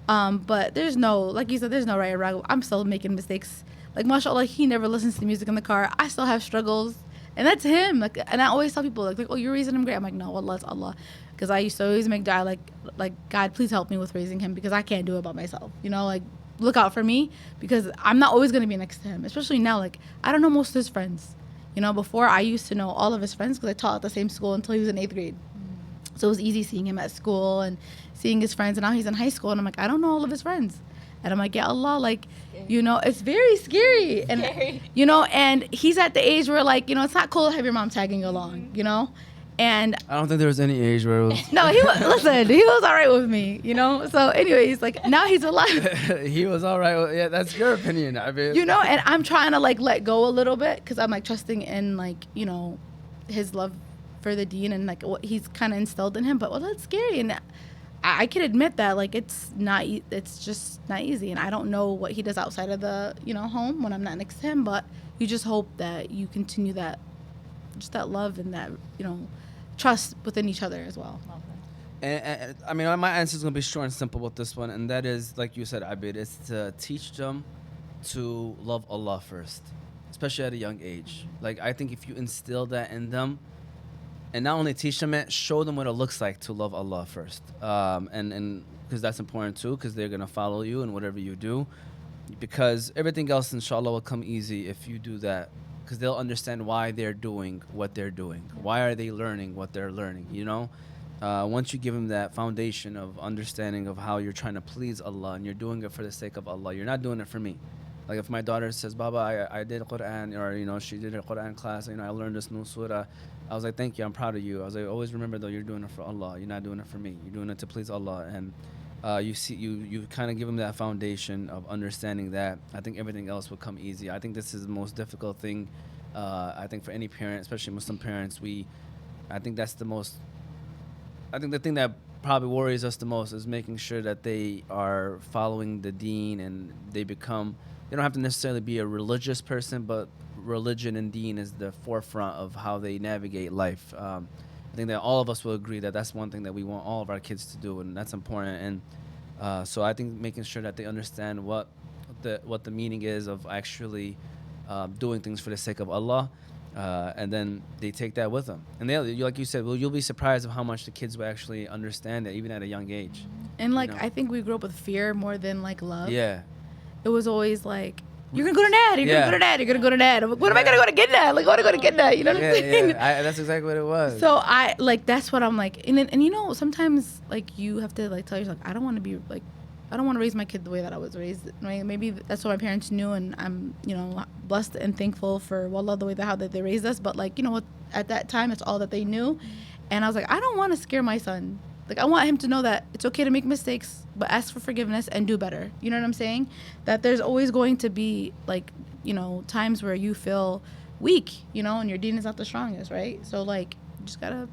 But there's no, like you said, there's no right or wrong. I'm still making mistakes. Like, mashallah, he never listens to music in the car. I still have struggles. And that's him. Like, and I always tell people, like, oh, you're raising him great. I'm like, no, wallah, it's Allah. Because I used to always make dua, like, God, please help me with raising him, because I can't do it by myself. You know, like, look out for me, because I'm not always going to be next to him. Especially now, like, I don't know most of his friends. You know, before I used to know all of his friends because I taught at the same school until he was in 8th grade. So it was easy seeing him at school and seeing his friends. And now he's in high school, and I'm like, I don't know all of his friends. And I'm like, yeah, Allah, like, you know, it's very scary. And, you know, and he's at the age where, like, you know, it's not cool to have your mom tagging you along, you know? And I don't think there was any age where it was. no, he was, listen, he was all right with me, you know? So anyways, like, now he's alive. He was all right. Yeah, that's your opinion. I mean, You know, and I'm trying to, like, let go a little bit because I'm, like, trusting in, like, you know, his love for the deen and, like, what he's kind of instilled in him. But, well, that's scary. And I can admit that, like, it's just not easy. And I don't know what he does outside of the, you know, home when I'm not next to him. But you just hope that you continue that, just that love and that, you know, trust within each other as well. And I mean, my answer is going to be short and simple with this one. And that is, like you said, Abid, it's to teach them to love Allah first, especially at a young age. Like, I think if you instill that in them, and not only teach them it, show them what it looks like to love Allah first. And because that's important too, because they're going to follow you in whatever you do. Because everything else, inshallah, will come easy if you do that. Because they'll understand why they're doing what they're doing. Why are they learning what they're learning, you know? Once you give them that foundation of understanding of how you're trying to please Allah and you're doing it for the sake of Allah, you're not doing it for me. Like if my daughter says, Baba, I did Quran, or, you know, she did her Quran class, you know, I learned this new surah. I was like, thank you, I'm proud of you. I was like, always remember though, you're doing it for Allah. You're not doing it for me. You're doing it to please Allah. And you kind of give them that foundation of understanding that. I think everything else will come easy. I think this is the most difficult thing. I think for any parent, especially Muslim parents, I think that's the most. I think the thing that probably worries us the most is making sure that they are following the deen and they become. They don't have to necessarily be a religious person, but religion and deen is the forefront of how they navigate life. I think that all of us will agree that that's one thing that we want all of our kids to do, and that's important. And so I think making sure that they understand what the meaning is of actually doing things for the sake of Allah, and then they take that with them. And like you said, well, you'll be surprised of how much the kids will actually understand it, even at a young age. And like, you know? I think we grew up with fear more than like love. Yeah. It was always like, you're gonna go to Dad, you're gonna go to Dad, you're gonna go to Dad. I'm like, what am I Yeah. gonna go to get Dad? Like, I wanna go to get Dad, you know what I'm saying? Yeah, that's exactly what it was. So I like, that's what I'm like, and you know, sometimes like you have to like tell yourself, I don't want to be like, I don't want to raise my kid the way that I was raised. Right? Maybe that's what my parents knew, and I'm, you know, blessed and thankful for Wallah the way that how that they raised us. But like, you know what, at that time, it's all that they knew, and I was like, I don't want to scare my son. Like, I want him to know that it's okay to make mistakes, but ask for forgiveness and do better. You know what I'm saying? That there's always going to be, like, you know, times where you feel weak, you know, and your deen is not the strongest, right? So, like, you just gotta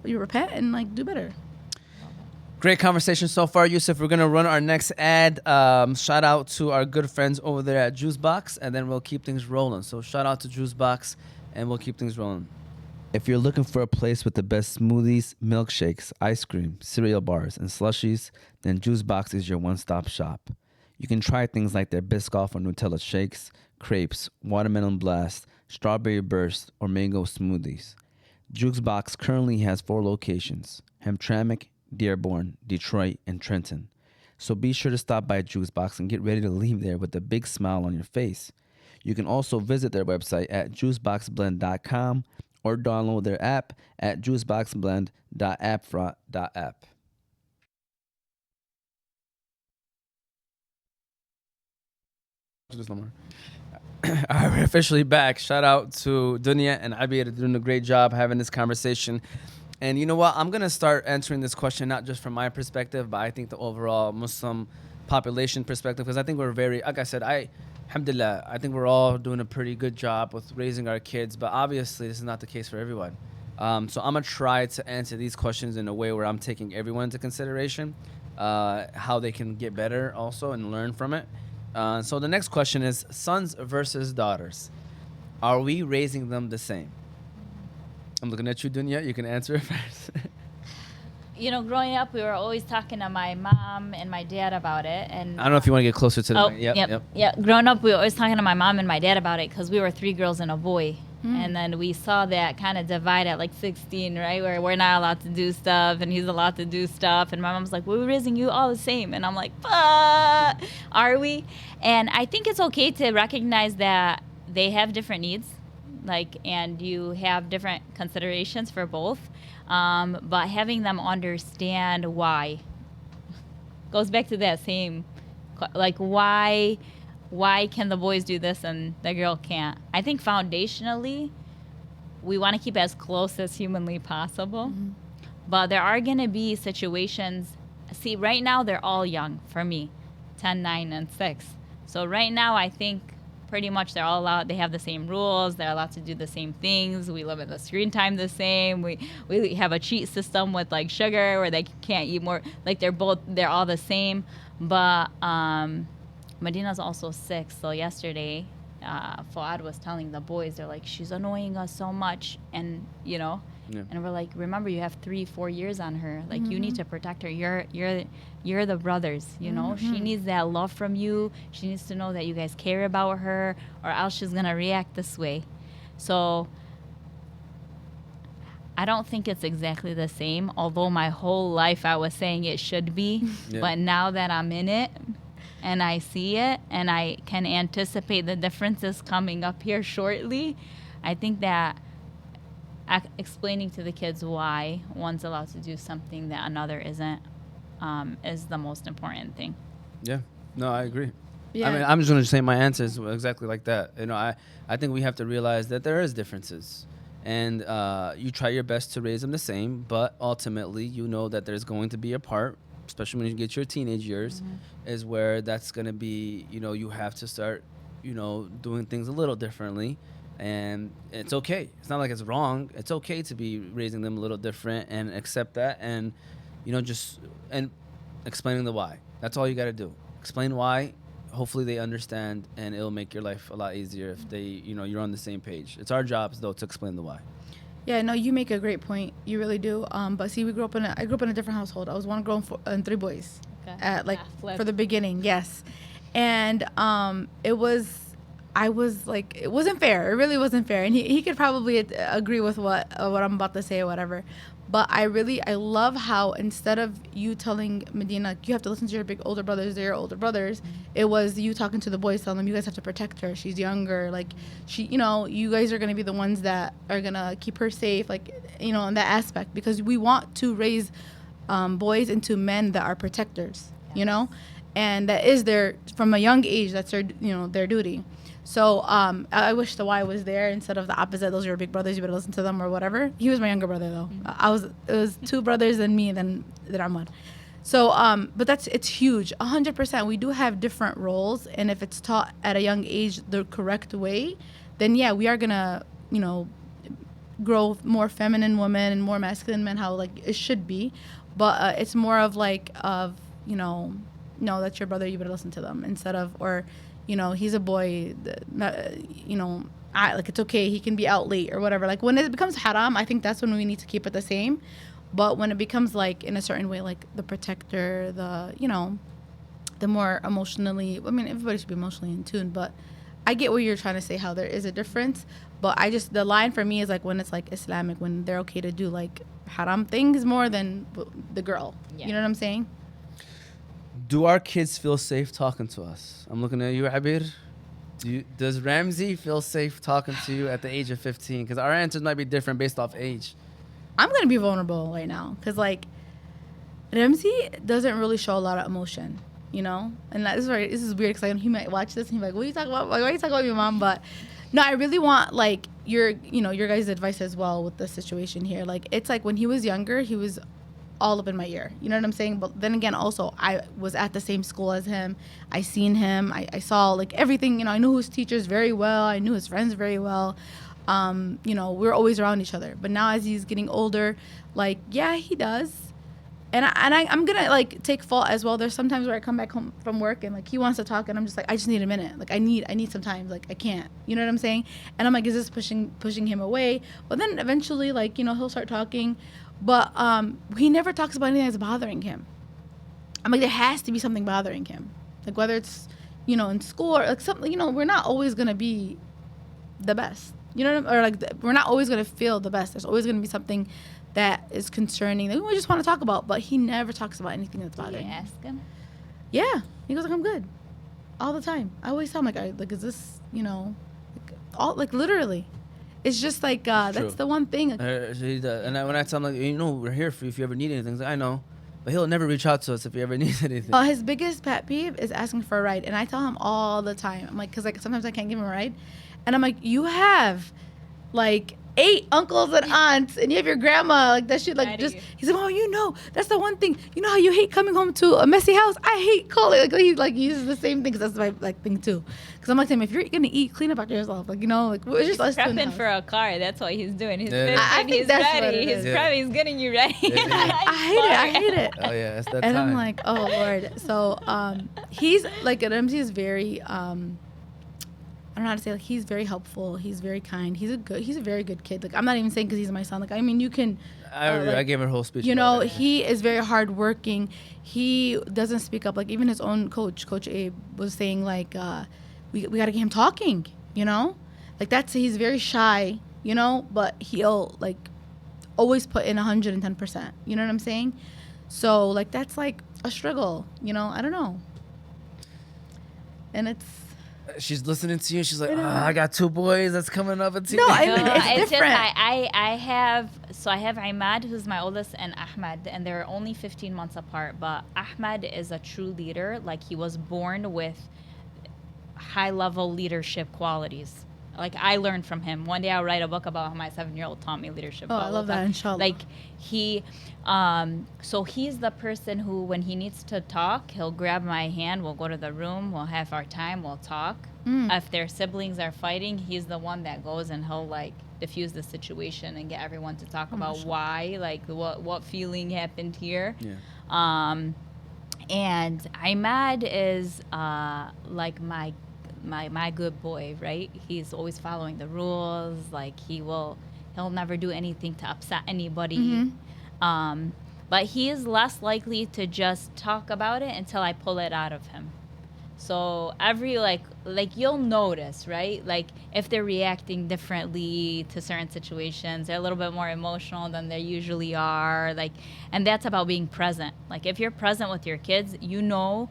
repent and, like, do better. Great conversation so far, Yusuf. We're going to run our next ad. Shout out to our good friends over there at Juice Box, and then we'll keep things rolling. So shout out to Juice Box, and we'll keep things rolling. If you're looking for a place with the best smoothies, milkshakes, ice cream, cereal bars, and slushies, then Juice Box is your one-stop shop. You can try things like their Biscoff or Nutella shakes, crepes, watermelon blast, strawberry burst, or mango smoothies. Juice Box currently has 4 locations: Hamtramck, Dearborn, Detroit, and Trenton. So be sure to stop by Juice Box and get ready to leave there with a big smile on your face. You can also visit their website at juiceboxblend.com or download their app at juiceboxblend.appfront.app. All right, we're officially back. Shout out to Dewnya and Abir doing a great job having this conversation. And you know what? I'm going to start answering this question not just from my perspective, but I think the overall Muslim population perspective, because I think we're very, like I said, alhamdulillah, I think we're all doing a pretty good job with raising our kids, but obviously this is not the case for everyone. So I'm going to try to answer these questions in a way where I'm taking everyone into consideration, how they can get better also and learn from it. So the next question is sons versus daughters. Are we raising them the same? I'm looking at you, Dewnya. You can answer it first. You know, growing up, we were always talking to my mom and my dad about it. And I don't know if you want to get closer to the oh, mic. Yep. yeah. Growing up, we were always talking to my mom and my dad about it because we were 3 girls and a boy. And then we saw that kind of divide at like 16, right? Where we're not allowed to do stuff and he's allowed to do stuff. And my mom's like, we're raising you all the same. And I'm like, are we? And I think it's okay to recognize that they have different needs, like, and you have different considerations for both. But having them understand why goes back to that same, like, why can the boys do this and the girl can't? I think foundationally, we want to keep as close as humanly possible. Mm-hmm. But there are going to be situations. See, right now, they're all young for me, 10, 9, and 6. So right now, I think pretty much they're all allowed. They have the same rules. They're allowed to do the same things. We limit the screen time the same. We have a cheat system with, like, sugar where they can't eat more. Like, they're all the same. But Medina's also 6. So yesterday, Fuad was telling the boys, they're like, she's annoying us so much. And, you know, yeah. And we're like, remember, you have 3-4 years on her. Like, mm-hmm. you need to protect her. You're the brothers, you know. Mm-hmm. She needs that love from you. She needs to know that you guys care about her, or else she's gonna react this way. So I don't think it's exactly the same, although my whole life I was saying it should be. Yeah. But now that I'm in it and I see it and I can anticipate the differences coming up here shortly, I think that explaining to the kids why one's allowed to do something that another isn't is the most important thing. Yeah, no, I agree. Yeah. I mean, I'm just going to say my answer is exactly like that. You know, I think we have to realize that there is differences. And you try your best to raise them the same, but ultimately you know that there's going to be a part, especially when you get your teenage years, mm-hmm. is where that's going to be, you know, you have to start, you know, doing things a little differently. And it's okay. It's not like it's wrong. It's okay to be raising them a little different and accept that, and, you know, just and explaining the why. That's all you got to do. Explain why. Hopefully they understand, and it'll make your life a lot easier if they, you know, you're on the same page. It's our jobs though to explain the why. Yeah, no, you make a great point. You really do. But see, I grew up in a different household. I was one girl and 3 boys. Okay. For the beginning, yes. And I was like, it wasn't fair. It really wasn't fair. And he could probably agree with what I'm about to say or whatever. But I love how instead of you telling Medina, you have to listen to your big older brothers, they're your older brothers, mm-hmm. it was you talking to the boys, telling them, you guys have to protect her. She's younger. Like, she, you know, you guys are going to be the ones that are going to keep her safe, like, you know, in that aspect. Because we want to raise boys into men that are protectors, yes. you know? And that is from a young age, that's their duty. So I wish the why was there instead of the opposite. Those are your big brothers. You better listen to them or whatever. He was my younger brother though. Mm-hmm. It was 2 brothers and me and then Ahmad. So but it's huge. 100%. We do have different roles, and if it's taught at a young age the correct way, then yeah, we are gonna grow more feminine women and more masculine men, how like it should be. But it's more of no, that's your brother. You better listen to them instead of he's a boy, it's okay, he can be out late or whatever. Like, when it becomes haram, I think that's when we need to keep it the same. But when it becomes, like, in a certain way, like the protector, the more emotionally, I mean, everybody should be emotionally in tune, but I get what you're trying to say, how there is a difference. But the line for me is, like, when it's, like, Islamic, when they're okay to do, like, haram things more than the girl. Yeah. You know what I'm saying? Do our kids feel safe talking to us? I'm looking at you, Abir. Does Ramsey feel safe talking to you at the age of 15? Because our answers might be different based off age. I'm going to be vulnerable right now. Because, like, Ramsey doesn't really show a lot of emotion, you know? And this is weird because he might watch this and he's like, what are you talking about? Like, why are you talking about your mom? But, no, I really want, like, your guys' advice as well with the situation here. Like, it's like when he was younger, he was all up in my ear, you know what I'm saying? But then again, also, I was at the same school as him. I seen him. I saw, like, everything. I knew his teachers very well. I knew his friends very well. We were always around each other. But now as he's getting older, like, yeah, he does. And I'm gonna, like, take fault as well. There's sometimes where I come back home from work and, like, he wants to talk and I'm just like, I just need a minute. Like, I need some time. Like, I can't. You know what I'm saying? And I'm like, is this pushing him away? But then eventually, like, he'll start talking. But he never talks about anything that's bothering him. I'm like, there has to be something bothering him. Like, whether it's, in school or, like, something, we're not always going to be the best. You know what I mean? Or, like, we're not always going to feel the best. There's always going to be something that is concerning that we just want to talk about. But he never talks about anything that's bothering him. Ask him? Yeah. He goes, like, I'm good. All the time. I always tell him, like, is this, literally. it's just like that's the one thing. And when I tell him, like, you know, we're here for you if you ever need anything. He's like, I know, but he'll never reach out to us if he ever needs anything. His biggest pet peeve is asking for a ride, and I tell him all the time. I'm like, because like sometimes I can't give him a ride, and I'm like, you have like 8 uncles and aunts, and you have your grandma, like that shit, like just. He's like, oh, you know, that's the one thing. You know how you hate coming home to a messy house? I hate calling. Like he uses the same thing because that's my like thing too. Because I'm like to him, if you're gonna eat, clean up after yourself. Like, you know, like it's just us prepping for a car. That's what he's doing. He's I think he's that's ready. What it he's is. prepping. He's getting you ready. I hate it. Oh yeah, that's that And time. I'm like, oh Lord. So he's like, MC is very I don't know how to say, like, he's very helpful. He's very kind. He's a very good kid. Like, I'm not even saying because he's my son. Like, I mean, you can. I gave her a whole speech. You know, he is very hardworking. He doesn't speak up. Like, even his own coach, Coach Abe, was saying, like, we got to get him talking, you know? Like, he's very shy, you know? But he'll, like, always put in 110%. You know what I'm saying? So, like, that's, like, a struggle, you know? I don't know. And it's. She's listening to you. She's like, I got 2 boys that's coming up. No, I mean, it's different. I have Imad, who's my oldest, and Ahmad, and they're only 15 months apart. But Ahmad is a true leader. Like, he was born with high-level leadership qualities. Like, I learned from him. One day I'll write a book about how my 7-year-old taught me leadership. Oh, I love that, inshallah. Like, so he's the person who, when he needs to talk, he'll grab my hand, we'll go to the room, we'll have our time, we'll talk. If their siblings are fighting, he's the one that goes and he'll, like, diffuse the situation and get everyone to talk about why, like, what feeling happened here. Yeah. And Imad is, like, my good boy, right? He's always following the rules. Like, he'll never do anything to upset anybody. But he is less likely to just talk about it until I pull it out of him. So every like you'll notice, right? Like, if they're reacting differently to certain situations, they're a little bit more emotional than they usually are. Like, and that's about being present. Like, if you're present with your kids, you know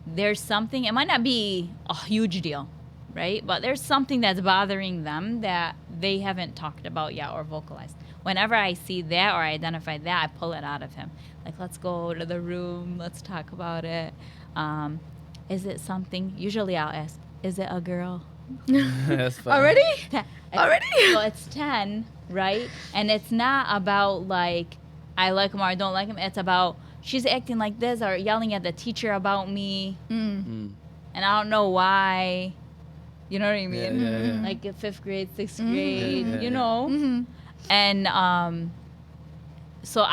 there's something. It might not be a huge deal, right? But there's something that's bothering them that they haven't talked about yet or vocalized. Whenever I see that or I identify that, I pull it out of him. Like, let's go to the room. Let's talk about it. Is it something? Usually I'll ask, is it a girl? That's funny. Already? Well, it's 10, right? And it's not about, like, I like him or I don't like him. It's about, she's acting like this or yelling at the teacher about me. And I don't know why. You know what I mean? Yeah. Like, in 5th grade, 6th grade, you know? And so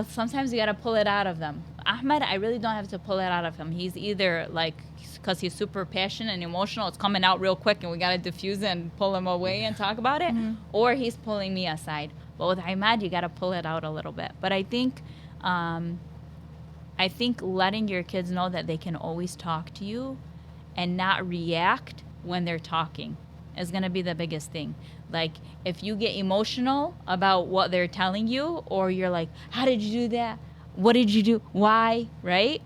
sometimes you gotta pull it out of them. Ahmed, I really don't have to pull it out of him. He's either, like, because he's super passionate and emotional, it's coming out real quick and we gotta diffuse it and pull him away and talk about it, or he's pulling me aside. But with Ahmed, you gotta pull it out a little bit. But I think letting your kids know that they can always talk to you and not react when they're talking is going to be the biggest thing. Like, if you get emotional about what they're telling you, or you're like, how did you do that? What did you do? Why? Right?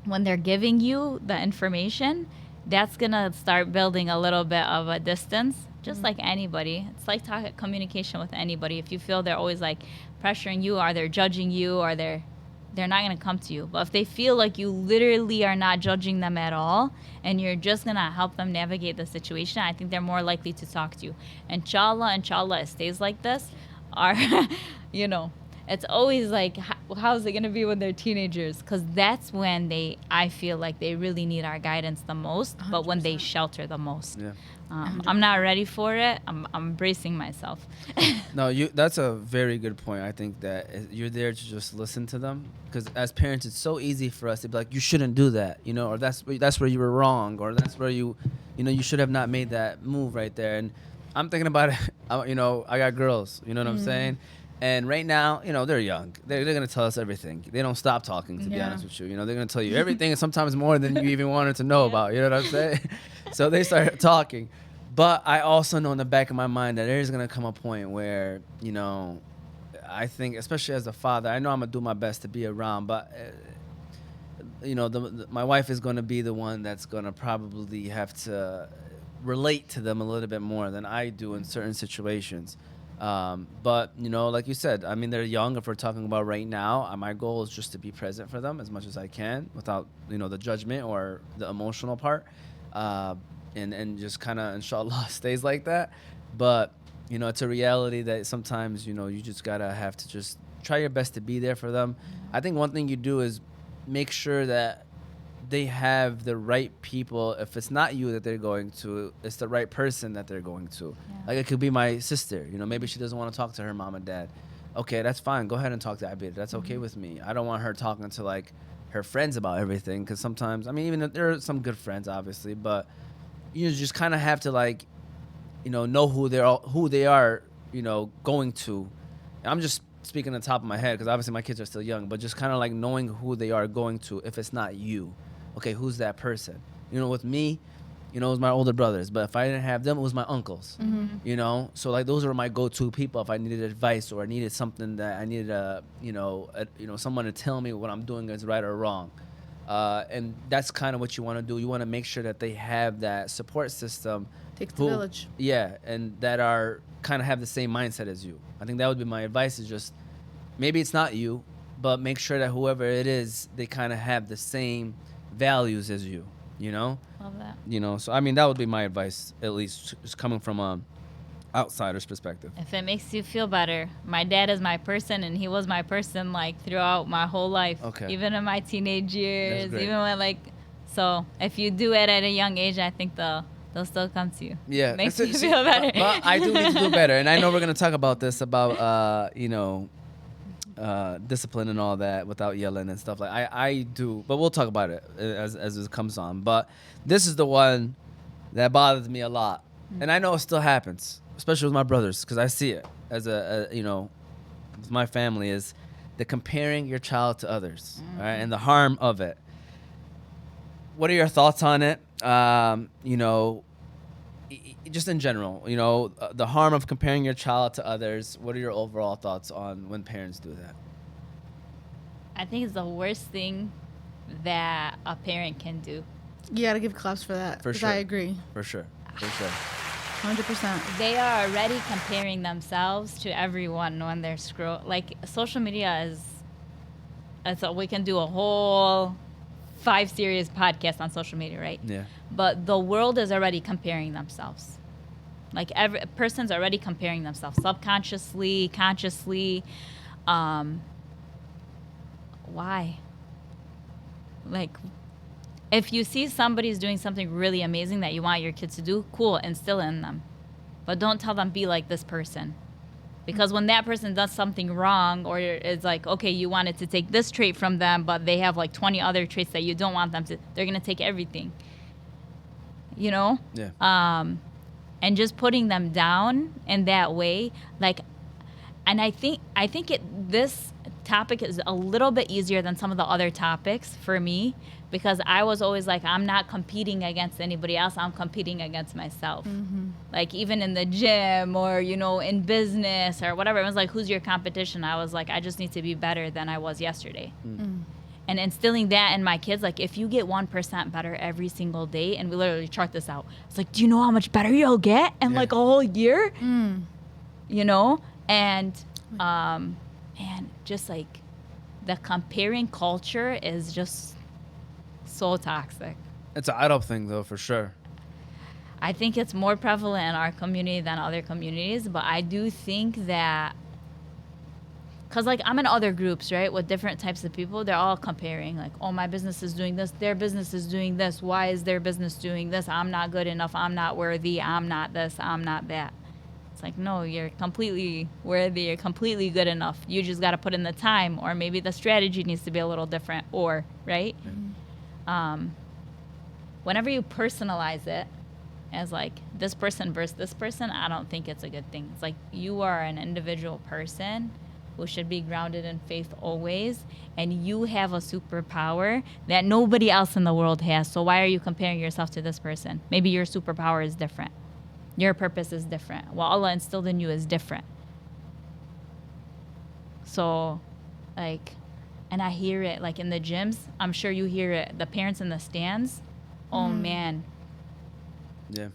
When they're giving you the information, that's going to start building a little bit of a distance, just like anybody. It's like communication with anybody. If you feel they're always, like, pressuring you, or they're judging you, or they're not going to come to you. But if they feel like you literally are not judging them at all and you're just going to help them navigate the situation, I think they're more likely to talk to you. Inshallah, it stays like this. Or, you know, it's always like, how's it going to be when they're teenagers? Because that's when I feel like they really need our guidance the most, 100%. But when they shelter the most. Yeah. I'm not ready for it. I'm bracing myself. No, that's a very good point. I think that you're there to just listen to them, because as parents, it's so easy for us to be like, you shouldn't do that, you know, or that's where you were wrong, or that's where you should have not made that move right there. And I'm thinking about it. You know, I got girls. You know what I'm saying? And right now, you know, they're young. They're going to tell us everything. They don't stop talking, to be honest with you. You know, they're going to tell you everything, and sometimes more than you even wanted to know about. You know what I'm saying? So they start talking. But I also know in the back of my mind that there's going to come a point where, you know, I think, especially as a father, I know I'm going to do my best to be around, but, you know, my wife is going to be the one that's going to probably have to relate to them a little bit more than I do in certain situations. But like you said, I mean, they're young. If we're talking about right now, my goal is just to be present for them as much as I can without the judgment or the emotional part, and just kind of inshallah stays like that. But it's a reality that sometimes you just gotta have to just try your best to be there for them. I think one thing you do is make sure that they have the right people. If it's not you that they're going to, it's the right person that they're going to. Yeah. Like, it could be my sister. Maybe she doesn't want to talk to her mom and dad. Okay, that's fine. Go ahead and talk to Abid. That's okay with me. I don't want her talking to like her friends about everything, because sometimes, I mean, even if there are some good friends, obviously, but you just kind of have to like, know who they are, going to. I'm just speaking on top of my head because obviously my kids are still young, but just kind of like knowing who they are going to. If it's not you, okay, who's that person? With me, it was my older brothers, but if I didn't have them, it was my uncles. So like those are my go-to people if I needed advice or I needed something that I needed someone to tell me what I'm doing is right or wrong. And that's kind of what you want to do. You want to make sure that they have that support system. Takes the village. Yeah, and that are kind of have the same mindset as you. I think that would be my advice, is just maybe it's not you, but make sure that whoever it is, they kind of have the same values as you, Love that. So I mean, that would be my advice, at least just coming from a outsider's perspective. If it makes you feel better, my dad is my person, and he was my person like throughout my whole life. Okay. Even in my teenage years, That's great. even when so if you do it at a young age, I think they'll still come to you. Yeah, Makes you feel better. But I do need to do better, and I know we're gonna talk about this about discipline and all that without yelling and stuff. Like I do, but we'll talk about it as it comes on. But this is the one that bothers me a lot, and I know it still happens, especially with my brothers, because I see it as with my family, is the comparing your child to others, all right, and the harm of it. What are your thoughts on it? Just in general, the harm of comparing your child to others. What are your overall thoughts on when parents do that? I think it's the worst thing that a parent can do. You gotta give claps for that. For 'cause sure. I agree. For sure. 100%. They are already comparing themselves to everyone when they're like social media we can do a whole 5 series podcast on social media, right? Yeah. But the world is already comparing themselves. Like every person's already comparing themselves subconsciously, consciously. Why? Like, if you see somebody's doing something really amazing that you want your kids to do, cool, instill in them. But don't tell them be like this person. Because when that person does something wrong, or it's like, okay, you wanted to take this trait from them, but they have like 20 other traits that you don't want them to, they're going to take everything. Yeah. And just putting them down in that way, like, and I think this topic is a little bit easier than some of the other topics for me, because I was always like, I'm not competing against anybody else, I'm competing against myself. Like, even in the gym or, in business or whatever, it was like, who's your competition? I was like, I just need to be better than I was yesterday. And instilling that in my kids, like, if you get 1% better every single day, and we literally chart this out, it's like, do you know how much better you'll get in like a whole year? And man, just like the comparing culture is just so toxic. It's an Arab thing, though, for sure. I think it's more prevalent in our community than other communities, but I do think that, because like I'm in other groups, right, with different types of people, they're all comparing, like, oh, my business is doing this, their business is doing this, why is their business doing this, I'm not good enough, I'm not worthy, I'm not this, I'm not that. It's like, no, you're completely worthy, you're completely good enough, you just got to put in the time, or maybe the strategy needs to be a little different, or, right? Whenever you personalize it as like this person versus this person, I don't think it's a good thing. It's like, you are an individual person who should be grounded in faith always, and you have a superpower that nobody else in the world has. So why are you comparing yourself to this person? Maybe your superpower is different. Your purpose is different. What Allah instilled in you is different. So, like, and I hear it, like, in the gyms. I'm sure you hear it. The parents in the stands, oh, man. Yeah.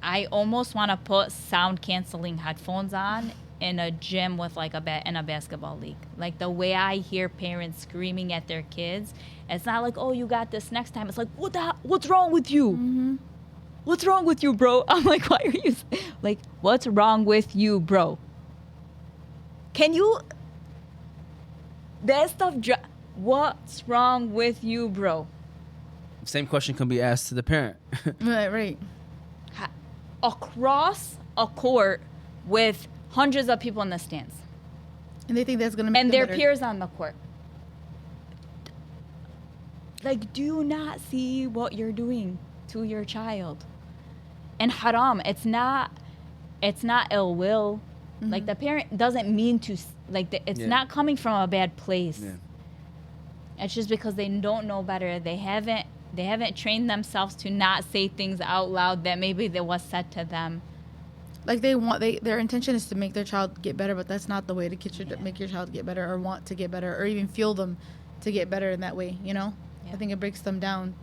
I almost want to put sound canceling headphones on in a gym with like in a basketball league. Like the way I hear parents screaming at their kids, it's not like, oh, you got this next time. It's like, what's wrong with you? Mm-hmm. What's wrong with you, bro? I'm like, why are you like, what's wrong with you, bro? Can you, that stuff, what's wrong with you, bro? Same question can be asked to the parent. Right. Across a court with hundreds of people in the stands. And they think that's going to make and them their better. peers on the court. Like, do you not see what you're doing to your child? And haram, it's not ill will. Mm-hmm. Like the parent doesn't mean to, it's not coming from a bad place. Yeah. It's just because they don't know better. They haven't trained themselves to not say things out loud that maybe that was said to them. Like their intention is to make their child get better, but that's not the way to make your child get better or want to get better or even feel them to get better in that way, you know? Yeah. I think it breaks them down.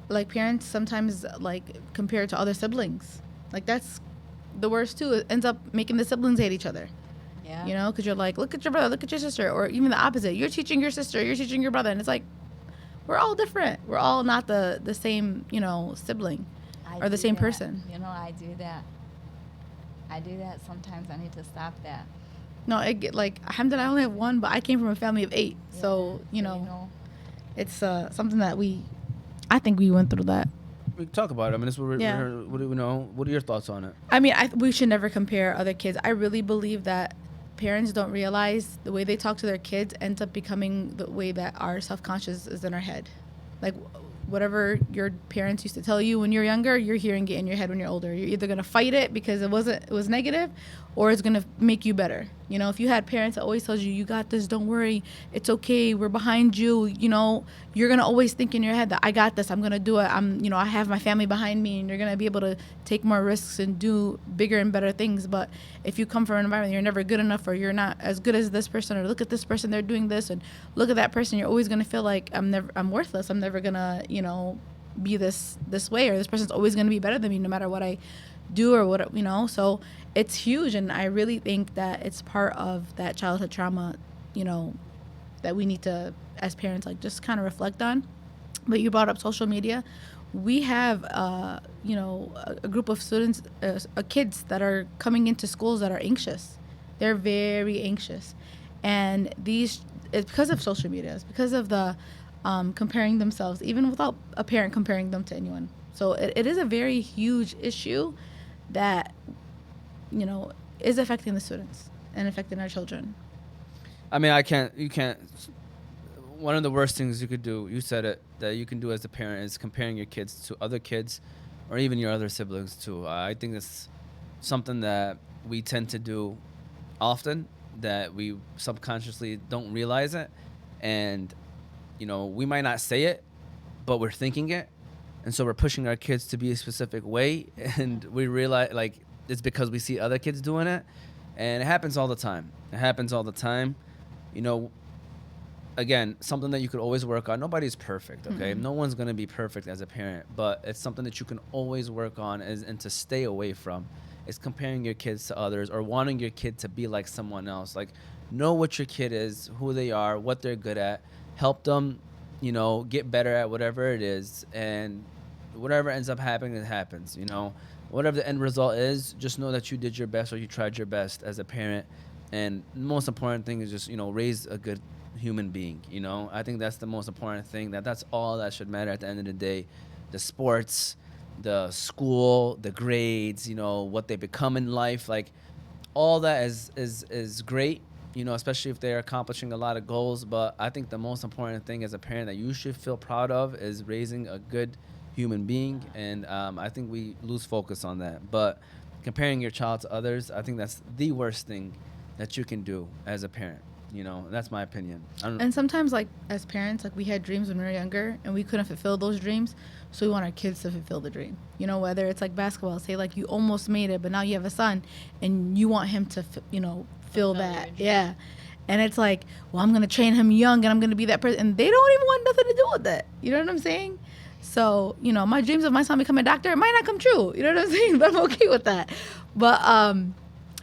Like parents sometimes like compare it to other siblings. Like that's the worst too. It ends up making the siblings hate each other. Yeah. You know, because you're like, look at your brother, look at your sister, or even the opposite. You're teaching your sister, you're teaching your brother, and it's like, we're all different. We're all not the same, you know, sibling or the same person. You know, I do that. Sometimes. I need to stop that. No, alhamdulillah, I only have one, but I came from a family of 8. Yeah, so, you know, it's something that I think we went through that. We can talk about it. I mean, this is what what do we know? What are your thoughts on it? I mean, we should never compare other kids. I really believe that parents don't realize the way they talk to their kids ends up becoming the way that our self-conscious is in our head. Like whatever your parents used to tell you when you're younger, you're hearing it in your head when you're older. You're either going to fight it because it was negative, or it's going to make you better. You know, if you had parents that always told you, you got this, don't worry, it's okay, we're behind you, you know, you're going to always think in your head that I got this, I'm going to do it, I have my family behind me, and you're going to be able to take more risks and do bigger and better things. But if you come from an environment you're never good enough, or you're not as good as this person, or look at this person, they're doing this, and look at that person, you're always going to feel like I'm worthless, I'm never going to, you know, be this way, or this person's always going to be better than me no matter what I do or what, you know. So it's huge, and I really think that it's part of that childhood trauma, you know, that we need to, as parents, like just kind of reflect on. But you brought up social media. We have you know, a group of students, kids that are coming into schools that are anxious. They're very anxious, and it's because of social media. It's because of the comparing themselves, even without a parent comparing them to anyone. So it is a very huge issue that, you know, is affecting the students and affecting our children. I mean, you can't. One of the worst things you could do, you said it, that you can do as a parent is comparing your kids to other kids or even your other siblings too. I think it's something that we tend to do often, that we subconsciously don't realize it. And, you know, we might not say it, but we're thinking it. And so we're pushing our kids to be a specific way, and we realize, like, it's because we see other kids doing it. And it happens all the time. You know, again, something that you could always work on. Nobody's perfect, okay? Mm-hmm. No one's going to be perfect as a parent, but it's something that you can always work on and to stay away from. It's comparing your kids to others or wanting your kid to be like someone else. Like, know what your kid is, who they are, what they're good at. Help them, you know, get better at whatever it is, and whatever ends up happening, it happens, you know. Whatever the end result is, just know that you did your best, or you tried your best as a parent. And the most important thing is just, you know, raise a good human being, you know. I think that's the most important thing. That's all that should matter at the end of the day. The sports, the school, the grades, you know, what they become in life, like all that is great, you know, especially if they're accomplishing a lot of goals. But I think the most important thing as a parent that you should feel proud of is raising a good human being. And I think we lose focus on that. But comparing your child to others, I think that's the worst thing that you can do as a parent. You know, that's my opinion. And sometimes, like, as parents, like, we had dreams when we were younger and we couldn't fulfill those dreams, so we want our kids to fulfill the dream. You know, whether it's like basketball, say like you almost made it, but now you have a son and you want him to, you know, feel that. Yeah. And it's like, well, I'm going to train him young and I'm going to be that person. And they don't even want nothing to do with it. You know what I'm saying? So, you know, my dreams of my son becoming a doctor, it might not come true. You know what I'm saying? But I'm okay with that. But,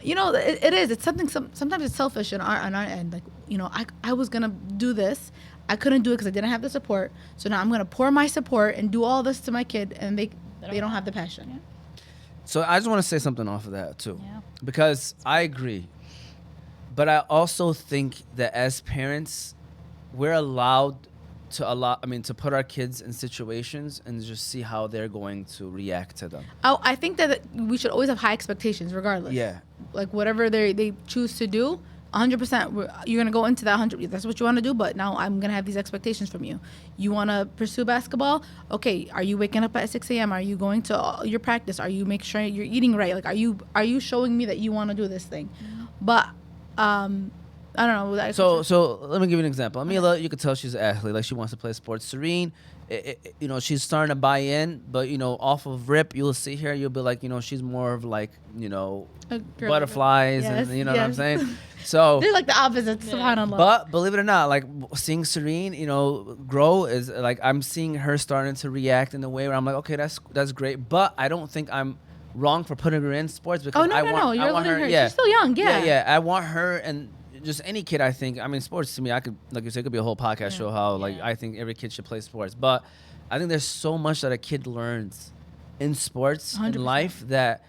you know, it is. It's something, sometimes it's selfish on our end. Like, you know, I was going to do this. I couldn't do it because I didn't have the support. So now I'm going to pour my support and do all this to my kid, and they don't have the passion. Yeah. So I just want to say something off of that too, Yeah. because I agree, but I also think that as parents, we're allowed to put our kids in situations and just see how they're going to react to them. I think that we should always have high expectations, regardless. Yeah. Like whatever they choose to do, 100%. You're gonna go into that 100. That's what you want to do. But now I'm gonna have these expectations from you. You want to pursue basketball? Okay. Are you waking up at 6 a.m.? Are you going to your practice? Are you making sure you're eating right? Like, are you showing me that you want to do this thing? But I don't know. So let me give you an example. Amila, you could tell she's an athlete, like she wants to play sports. Serene, you know, she's starting to buy in, but you know, off of rip, you'll see her, you'll be like, you know, she's more of like, you know, butterflies, yes, and you know yes. what I'm saying. So they're like the opposites. Subhanallah. but believe it or not, like seeing Serene, you know, grow is like I'm seeing her starting to react in a way where I'm like, okay, that's great, but I don't think I'm wrong for putting her in sports because no, I want you're letting her. Yeah, She's still young. Yeah. yeah. I want her and just any kid. I think. I mean, sports to me, I could, like you said, it could be a whole podcast show how like I think every kid should play sports, but I think there's so much that a kid learns in sports 100%. in life that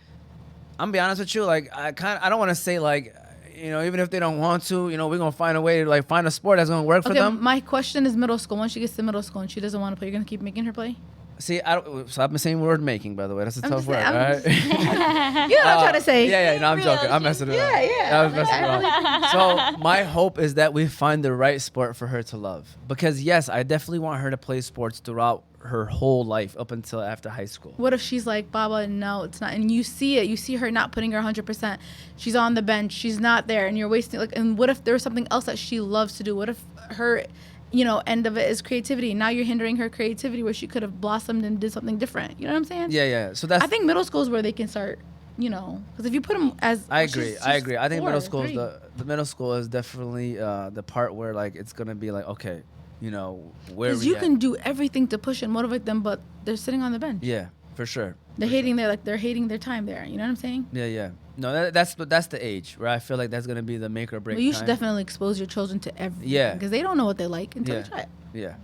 I'm gonna be honest with you. Like I don't want to say like, you know, even if they don't want to, you know, we're gonna find a way to like find a sport that's gonna work for them. My question is middle school. Once she gets to middle school and she doesn't want to play, you're gonna keep making her play? See, so I've been saying word making, by the way. That's a tough word, all right? You know what I'm trying to say. Yeah, no, I'm joking. I'm messing around. Yeah. I was messing around. So my hope is that we find the right sport for her to love. Because yes, I definitely want her to play sports throughout her whole life up until after high school. What if she's like, Baba, no, it's not, and you see it, you see her not putting her 100%. She's on the bench, she's not there, and you're wasting. Like, and what if there's something else that she loves to do? What if her, you know, end of it is creativity? Now you're hindering her creativity where she could have blossomed and did something different. You know what I'm saying? Yeah. So that's. I think middle school is where they can start. You know, because if you put them as, I agree. I think middle school is 3. the middle school is definitely the part where like it's gonna be like, okay, you know, where because we you at? can do everything to push and motivate them, but they're sitting on the bench. Yeah, for sure. They're hating they're hating their time there. You know what I'm saying? Yeah. No, that's the age where I feel like that's gonna be the make or break. Well, you time. should definitely expose your children to everything. Yeah. Because they don't know what they like until Yeah. they try it. Yeah.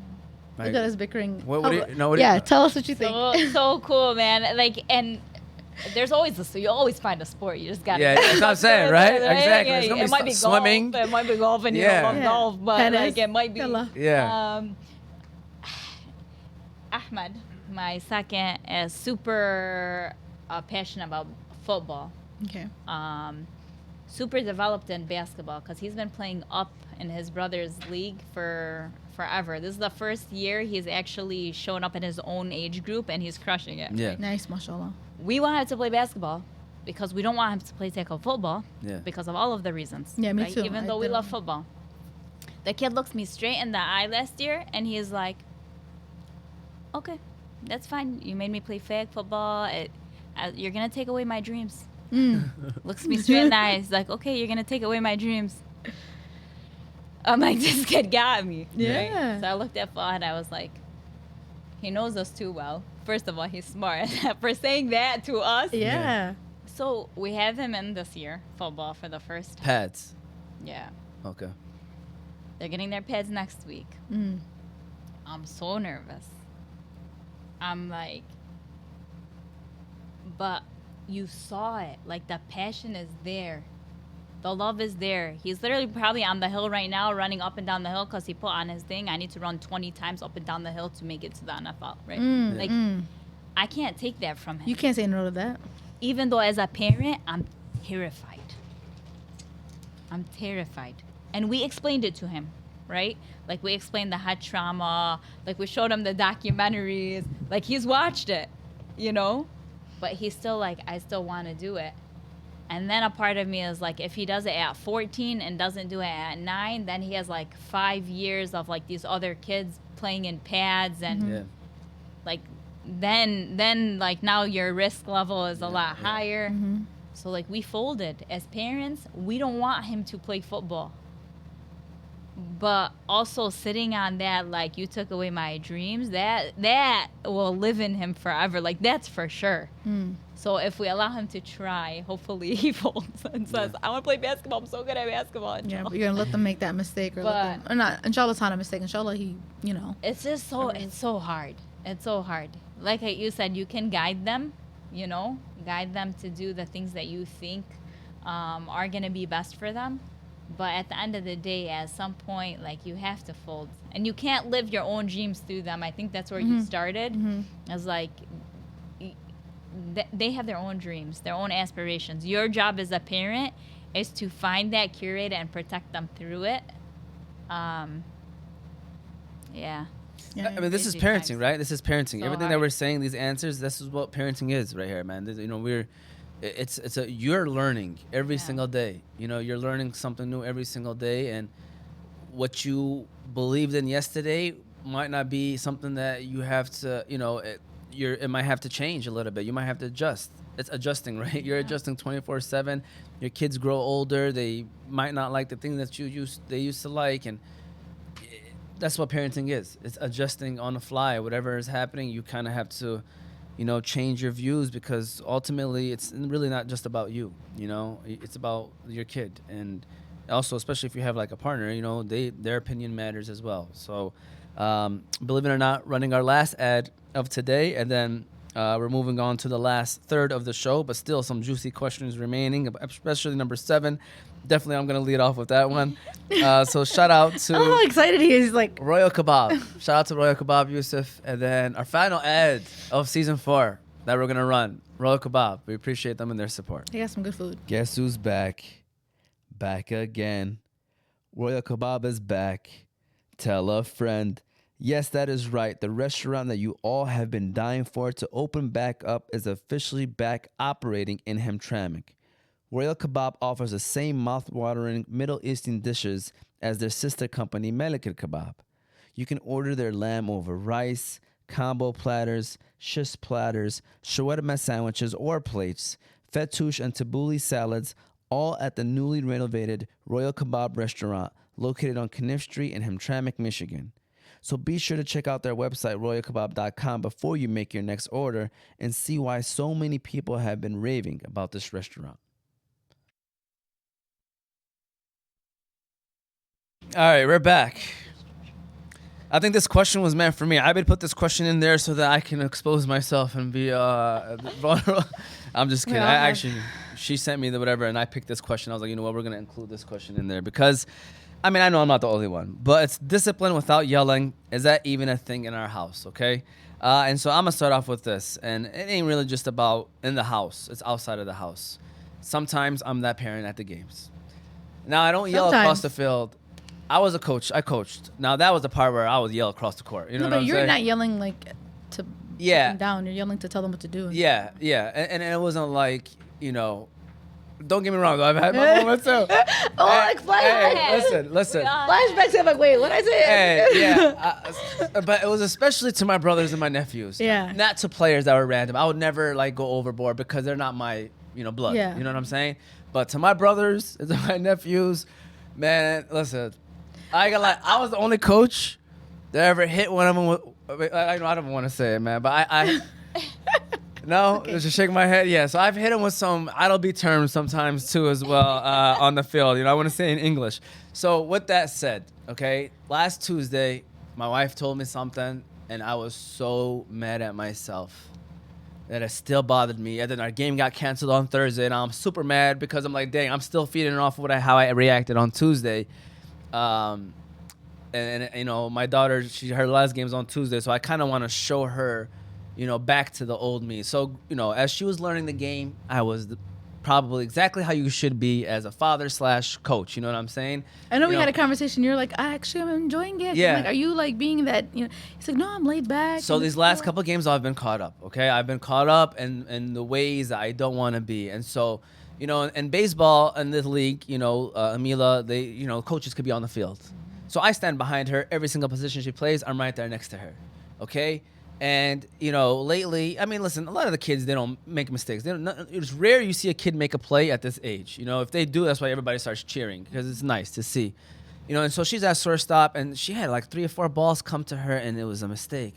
I Look agree. at us bickering. What do you- no, what do you- yeah, tell us what you think. So cool, man. Like, and there's always so you always find a sport. You just got Yeah, that's what I'm saying, right? Exactly. Yeah, It's gonna it be might be swimming. golf. It might be golf, and you Yeah. don't love golf, but Tennis. like it might be. Yalla. Yeah. Ahmed, my second, is super passionate about football. Okay. Super developed in basketball because he's been playing up in his brother's league for forever. This is the first year he's actually shown up in his own age group, and he's crushing it. Yeah. Nice, mashallah. We want him to play basketball because we don't want him to play tackle football Yeah. because of all of the reasons. Yeah, me right? too. Even I though we don't- love football. The kid looks me straight in the eye last year, and he's like, okay, that's fine. You made me play flag football. You're going to take away my dreams. Looks me straight in the eyes, like, okay, you're going to take away my dreams. I'm like, this kid got me. Yeah. Right? So I looked at Fuad and I was like, he knows us too well. First of all, he's smart for saying that to us. Yeah. So we have him in this year, football for the first time. Pads. Yeah. Okay. They're getting their pads next week. Mm. I'm so nervous. I'm like, but you saw it. Like, the passion is there. The love is there. He's literally probably on the hill right now, running up and down the hill because he put on his thing, I need to run 20 times up and down the hill to make it to the NFL, right? Like, I can't take that from him. You can't say no to that. Even though as a parent, I'm terrified. I'm terrified. And we explained it to him, right? Like, we explained the head trauma. Like, we showed him the documentaries. Like, he's watched it, you know? But he's still like, I still want to do it. And then a part of me is like, if he does it at 14 and doesn't do it at 9, then he has like 5 years of like these other kids playing in pads and Yeah. like then like now your risk level is a lot higher. So like we folded as parents. We don't want him to play football. but also sitting on that, like, you took away my dreams, that will live in him forever. Like, that's for sure. So if we allow him to try, hopefully he folds and says, I want to play basketball. I'm so good at basketball. Yeah, but you're going to let them make that mistake. Or not. Inshallah, it's not a mistake. Inshallah, It's just it's so hard. It's so hard. Like you said, you can guide them, guide them to do the things that you think are going to be best for them. But at the end of the day, at some point, like, you have to fold. And you can't live your own dreams through them. I think that's where you started. It's like, they have their own dreams, their own aspirations. Your job as a parent is to find that, curate it, and protect them through it. Yeah. I mean, this is parenting, right? This is parenting. So everything that we're saying, these answers, this is what parenting is right here, man. You're learning every single day. You're learning something new every single day, and what you believed in yesterday might not be something that you have to, it might have to change a little bit. You might have to adjust. It's adjusting, right? You're adjusting 24/7. Your kids grow older. They might not like the things that they used to like, and that's what parenting is. It's adjusting on the fly. Whatever is happening, you kind of have to, change your views, because ultimately it's really not just about you. It's about your kid, and also, especially if you have like a partner, their opinion matters as well. So, believe it or not, running our last ad of today, and then we're moving on to the last third of the show, but still some juicy questions remaining, especially number 7. Definitely, I'm going to lead off with that one. So shout out to... Oh, how excited he is. He's like... Royal Kebab. Shout out to Royal Kebab, Yusuf. And then our final ad of season 4 that we're going to run, Royal Kebab. We appreciate them and their support. They got some good food. Guess who's back? Back again. Royal Kebab is back. Tell a friend. Yes, that is right. The restaurant that you all have been dying for to open back up is officially back operating in Hamtramck. Royal Kebab offers the same mouth-watering Middle Eastern dishes as their sister company, Malika Kebab. You can order their lamb over rice, combo platters, shish platters, shawarma sandwiches or plates, fattoush and tabbouleh salads, all at the newly renovated Royal Kebab restaurant located on Kniff Street in Hamtramck, Michigan. So be sure to check out their website, royalkebab.com, before you make your next order and see why so many people have been raving about this restaurant. All right, we're back. I think this question was meant for me. I would put this question in there so that I can expose myself and be vulnerable. I'm just kidding. She sent me the whatever, and I picked this question. I was like, you know what, we're going to include this question in there because, I mean, I know I'm not the only one, but it's discipline without yelling. Is that even a thing in our house, okay? And so I'm going to start off with this, and it ain't really just about in the house. It's outside of the house. Sometimes I'm that parent at the games. Now, I don't yell across the field. I was a coach. I coached. Now, that was the part where I would yell across the court. You know what I'm saying? But you're not yelling, like, to put them down. You're yelling to tell them what to do. Yeah. And it wasn't like, you know, don't get me wrong, though. I've had my moments, too. Like flashbacks. Hey, listen. Flashbacks. I'm like, wait, what did I say? But it was especially to my brothers and my nephews. Yeah. Not to players that were random. I would never, like, go overboard because they're not my, blood. Yeah. You know what I'm saying? But to my brothers and to my nephews, man, listen. I was the only coach that ever hit one of them. I don't want to say it, man, but I no, okay. Just shake my head. Yeah, so I've hit him with some idle beat terms sometimes too as well on the field. I want to say in English. So with that said, okay, last Tuesday, my wife told me something, and I was so mad at myself that it still bothered me. And then our game got canceled on Thursday, and I'm super mad because I'm like, dang, I'm still feeding off of how I reacted on Tuesday. And my daughter, her last game's on Tuesday, so I kind of want to show her, back to the old me. So, as she was learning the game, I was probably exactly how you should be as a father/coach. You know what I'm saying? I know we had a conversation. You're like, I'm enjoying it. Yeah. I'm like, are you like being that? He's like, no, I'm laid back. So these last couple of games, I've been caught up. Okay, I've been caught up in the ways that I don't want to be, and so. In baseball in this league, Amila, they, coaches could be on the field. So I stand behind her. Every single position she plays, I'm right there next to her. Okay? And, lately, I mean, listen, a lot of the kids, they don't make mistakes. It's rare you see a kid make a play at this age. If they do, that's why everybody starts cheering because it's nice to see. You know, and so she's at shortstop, and she had like 3 or 4 balls come to her, and it was a mistake.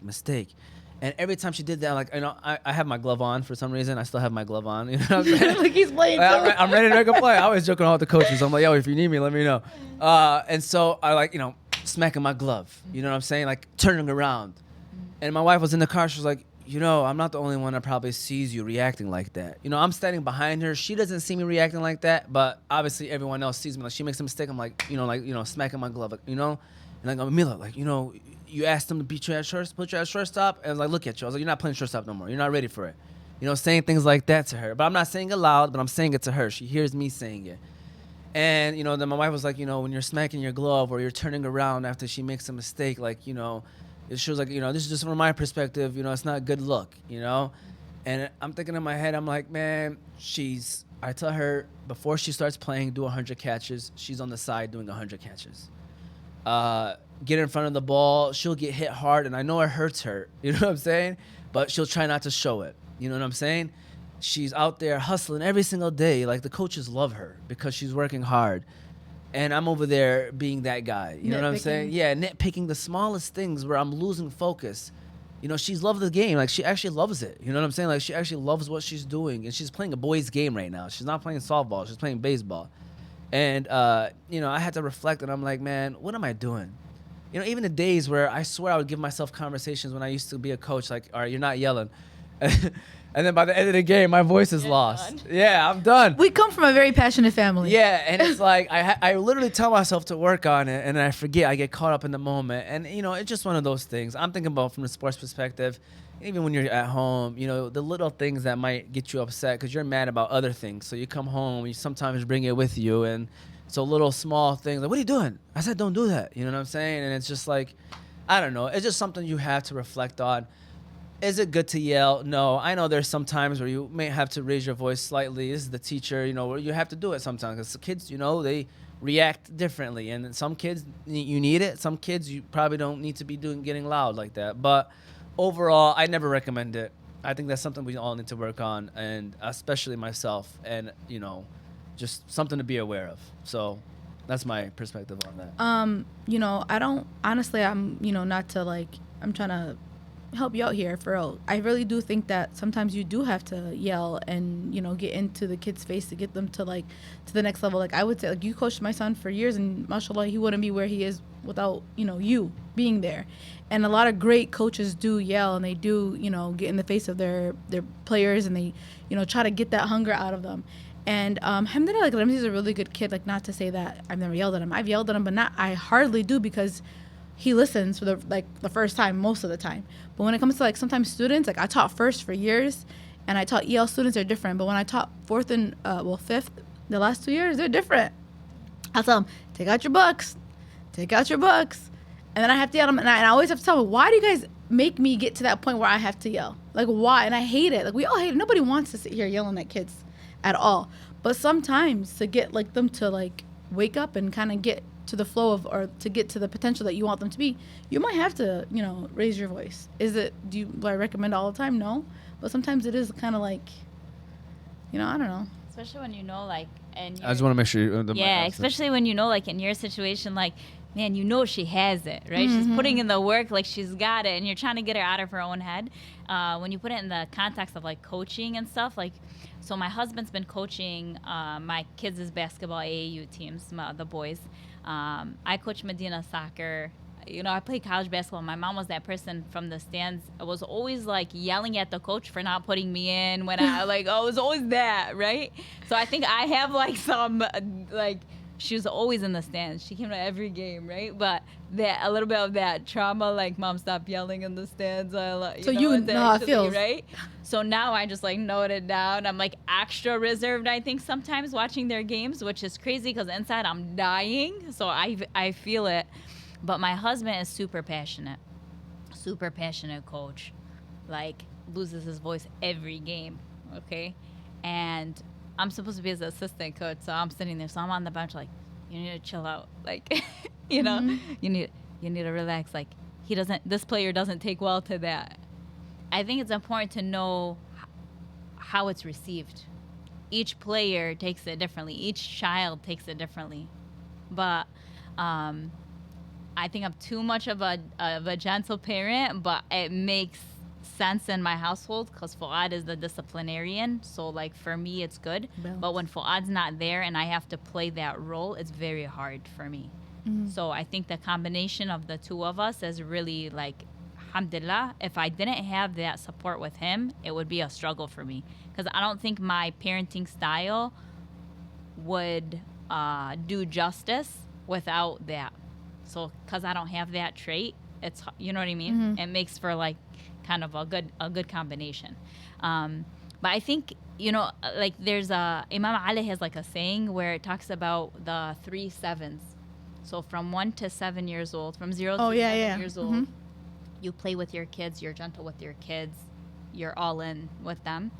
And every time she did that, like, you know, I have my glove on for some reason. I still have my glove on. You know what I'm saying? Like he's playing too. I'm ready to make a play. I always joking around with the coaches. I'm like, yo, if you need me, let me know. And so I like, you know, smacking my glove. You know what I'm saying? Like turning around. And my wife was in the car. She was like, you know, I'm not the only one that probably sees you reacting like that. You know, I'm standing behind her. She doesn't see me reacting like that, but obviously everyone else sees me. Like she makes a mistake. I'm like, smacking my glove, like, you know, and like, Mila, like, you know, you asked them to put you at shortstop, and I was like, look at you. I was like, you're not playing shortstop no more. You're not ready for it. You know, saying things like that to her. But I'm not saying it loud, but I'm saying it to her. She hears me saying it. And, you know, then my wife was like, you know, when you're smacking your glove or you're turning around after she makes a mistake, like, you know, she was like, you know, this is just from my perspective, you know, it's not a good look, you know? And I'm thinking in my head, I'm like, man, I tell her before she starts playing, do 100 catches. She's on the side doing 100 catches. Get in front of the ball. She'll get hit hard, and I know it hurts her. You know what I'm saying? But she'll try not to show it. You know what I'm saying? She's out there hustling every single day. Like, the coaches love her because she's working hard. And I'm over there being that guy. You know what I'm saying? Yeah, nitpicking the smallest things where I'm losing focus. You know, she's loved the game. Like, she actually loves it. You know what I'm saying? Like, she actually loves what she's doing. And she's playing a boys' game right now. She's not playing softball. She's playing baseball. And, you know, I had to reflect, and I'm like, man, what am I doing? You know, even the days where I swear I would give myself conversations when I used to be a coach, like, all right, you're not yelling. And then by the end of the game, my voice is lost. Done. Yeah, I'm done. We come from a very passionate family. Yeah, and it's like I literally tell myself to work on it, and then I forget. I get caught up in the moment, and you know, it's just one of those things. I'm thinking about from the sports perspective. Even when you're at home, you know, the little things that might get you upset because you're mad about other things. So you come home, you sometimes bring it with you, and so little small things like, "What are you doing?" I said, "Don't do that." You know what I'm saying? And it's just like, I don't know. It's just something you have to reflect on. Is it good to yell? No. I know there's some times where you may have to raise your voice slightly. This is the teacher, you know, where you have to do it sometimes because the kids, you know, they react differently. And some kids, you need it. Some kids, you probably don't need to be getting loud like that. But overall, I never recommend it. I think that's something we all need to work on, and especially myself, and, you know, just something to be aware of. So that's my perspective on that. You know, I don't, honestly, I'm, you know, not to like, I'm trying to help you out here for real. I really do think that sometimes you do have to yell and, you know, get into the kid's face to get them to like to the next level. Like I would say, like, you coached my son for years, and mashallah, he wouldn't be where he is without, you know, you being there. And a lot of great coaches do yell, and they do, you know, get in the face of their players, and they, you know, try to get that hunger out of them. And alhamdulillah, like, Ramsey's a really good kid. Like, not to say that I've never yelled at him. I've yelled at him, but I hardly do, because he listens for the first time most of the time. But when it comes to like sometimes students, like I taught first for years, and I taught EL students, they're different. But when I taught fourth and fifth, the last 2 years, they're different. I'll tell them, take out your books, and then I have to yell at them, and I always have to tell them, why do you guys make me get to that point where I have to yell? Like, why? And I hate it. Like, we all hate it. Nobody wants to sit here yelling at kids at all. But sometimes to get like them to like wake up and kind of get to the flow of, or to get to the potential that you want them to be, you might have to, you know, raise your voice. Do I recommend all the time? No. But sometimes it is kind of like, you know, I don't know. Especially when you know, like, and I just want to make sure especially when you know, like, in your situation, like, man, you know she has it, right? Mm-hmm. She's putting in the work, like, she's got it, and you're trying to get her out of her own head. When you put it in the context of, like, coaching and stuff, like, so my husband's been coaching my kids' basketball AAU teams, the boys. I coach Medina soccer. You know, I play college basketball. My mom was that person from the stands. I was always like yelling at the coach for not putting me in when I like, oh, it was always that, right? So I think I have like some, like, she was always in the stands. She came to every game, right? But that a little bit of that trauma, like, mom, stop yelling in the stands. You know how it feels, right? So now I just like note it down. I'm like extra reserved, I think, sometimes watching their games, which is crazy because inside I'm dying. So I feel it. But my husband is super passionate coach. Like, loses his voice every game, okay? And I'm supposed to be his assistant coach, so I'm sitting there. So I'm on the bench, like, you need to chill out, like, you know, you need to relax. Like, this player doesn't take well to that. I think it's important to know how it's received. Each player takes it differently. Each child takes it differently. But I think I'm too much of a gentle parent, but it makes sense in my household because Fuad is the disciplinarian. So like for me, it's good. Balance. But when Fuad's not there and I have to play that role, it's very hard for me. So I think the combination of the two of us is really like, alhamdulillah, if I didn't have that support with him, it would be a struggle for me. Because I don't think my parenting style would do justice without that. So because I don't have that trait, it's, you know what I mean? It makes for like kind of a good combination. But I think, you know, like there's Imam Ali has like a saying where it talks about the 3 sevens. So from 1 to 7 years old, from 0 to 7 years old, you play with your kids, you're gentle with your kids, you're all in with them.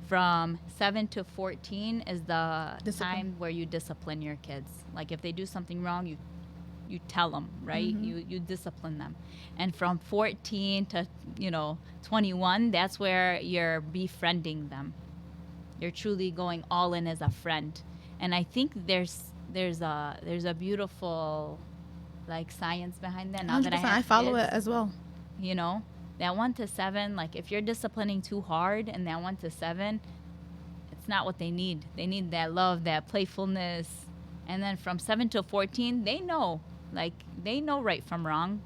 From 7 to 14 is the time where you discipline your kids. Like if they do something wrong, you tell them, right? You discipline them. And from 14 to 21, that's where you're befriending them. You're truly going all in as a friend. And I think there's a beautiful like science behind that. Now 100%, that I have I follow kids, it as well. you know, that 1 to 7, like if you're disciplining too hard in that 1 to 7, it's not what they need. They need that love, that playfulness. And then from 7 to 14, they know right from wrong.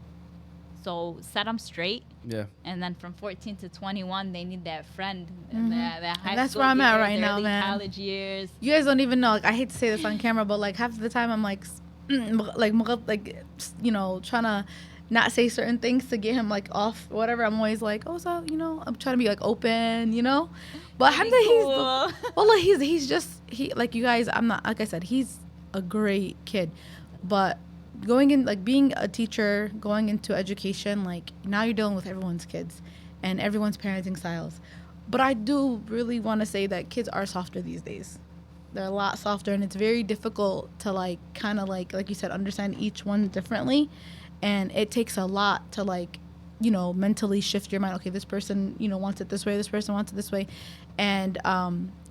So set them straight. Yeah. And then from 14 to 21, they need that friend. And that high And that's school where I'm at years, right now, early man. college years. You guys don't even know. Like, I hate to say this on camera, but like half of the time I'm like, trying to not say certain things to get him like off whatever. I'm always like, oh, so I'm trying to be like open, But he's just like you guys. I'm not, like I said, he's a great kid, but going in, like being a teacher, going into education, like now you're dealing with everyone's kids and everyone's parenting styles. But I do really want to say that kids are softer these days. They're a lot softer, and it's very difficult to like kind of like you said, understand each one differently. And it takes a lot to like, mentally shift your mind. Okay, this person, wants it this way. This person wants it this way. And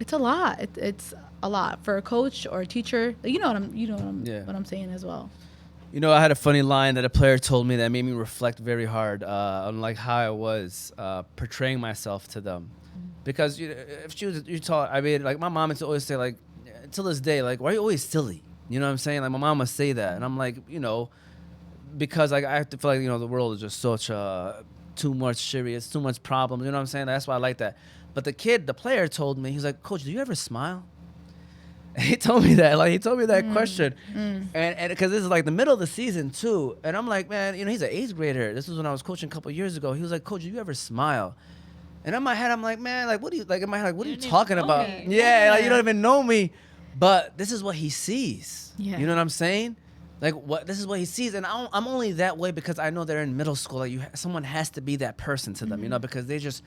it's a lot. It's a lot for a coach or a teacher. What I'm saying as well. I had a funny line that a player told me that made me reflect very hard on like how I was portraying myself to them. Because if you taught, I mean, like my mom used to always say, like, till this day, like, why are you always silly? You know what I'm saying? Like my mom would say that, and I'm like, because like I have to feel like the world is just such too much serious, too much problems. You know what I'm saying? That's why I like that. But the player told me, he's like, Coach, do you ever smile? And he told me that, question, and because this is like the middle of the season too, and I'm like, man, he's an 8th grader. This was when I was coaching a couple years ago. He was like, Coach, do you ever smile? And in my head, I'm like, man, like, what are you talking about? Yeah, like you don't even know me, but this is what he sees. Yeah. You know what I'm saying? Like this is what he sees, and I'm only that way because I know they're in middle school. Like someone has to be that person to them, because they're just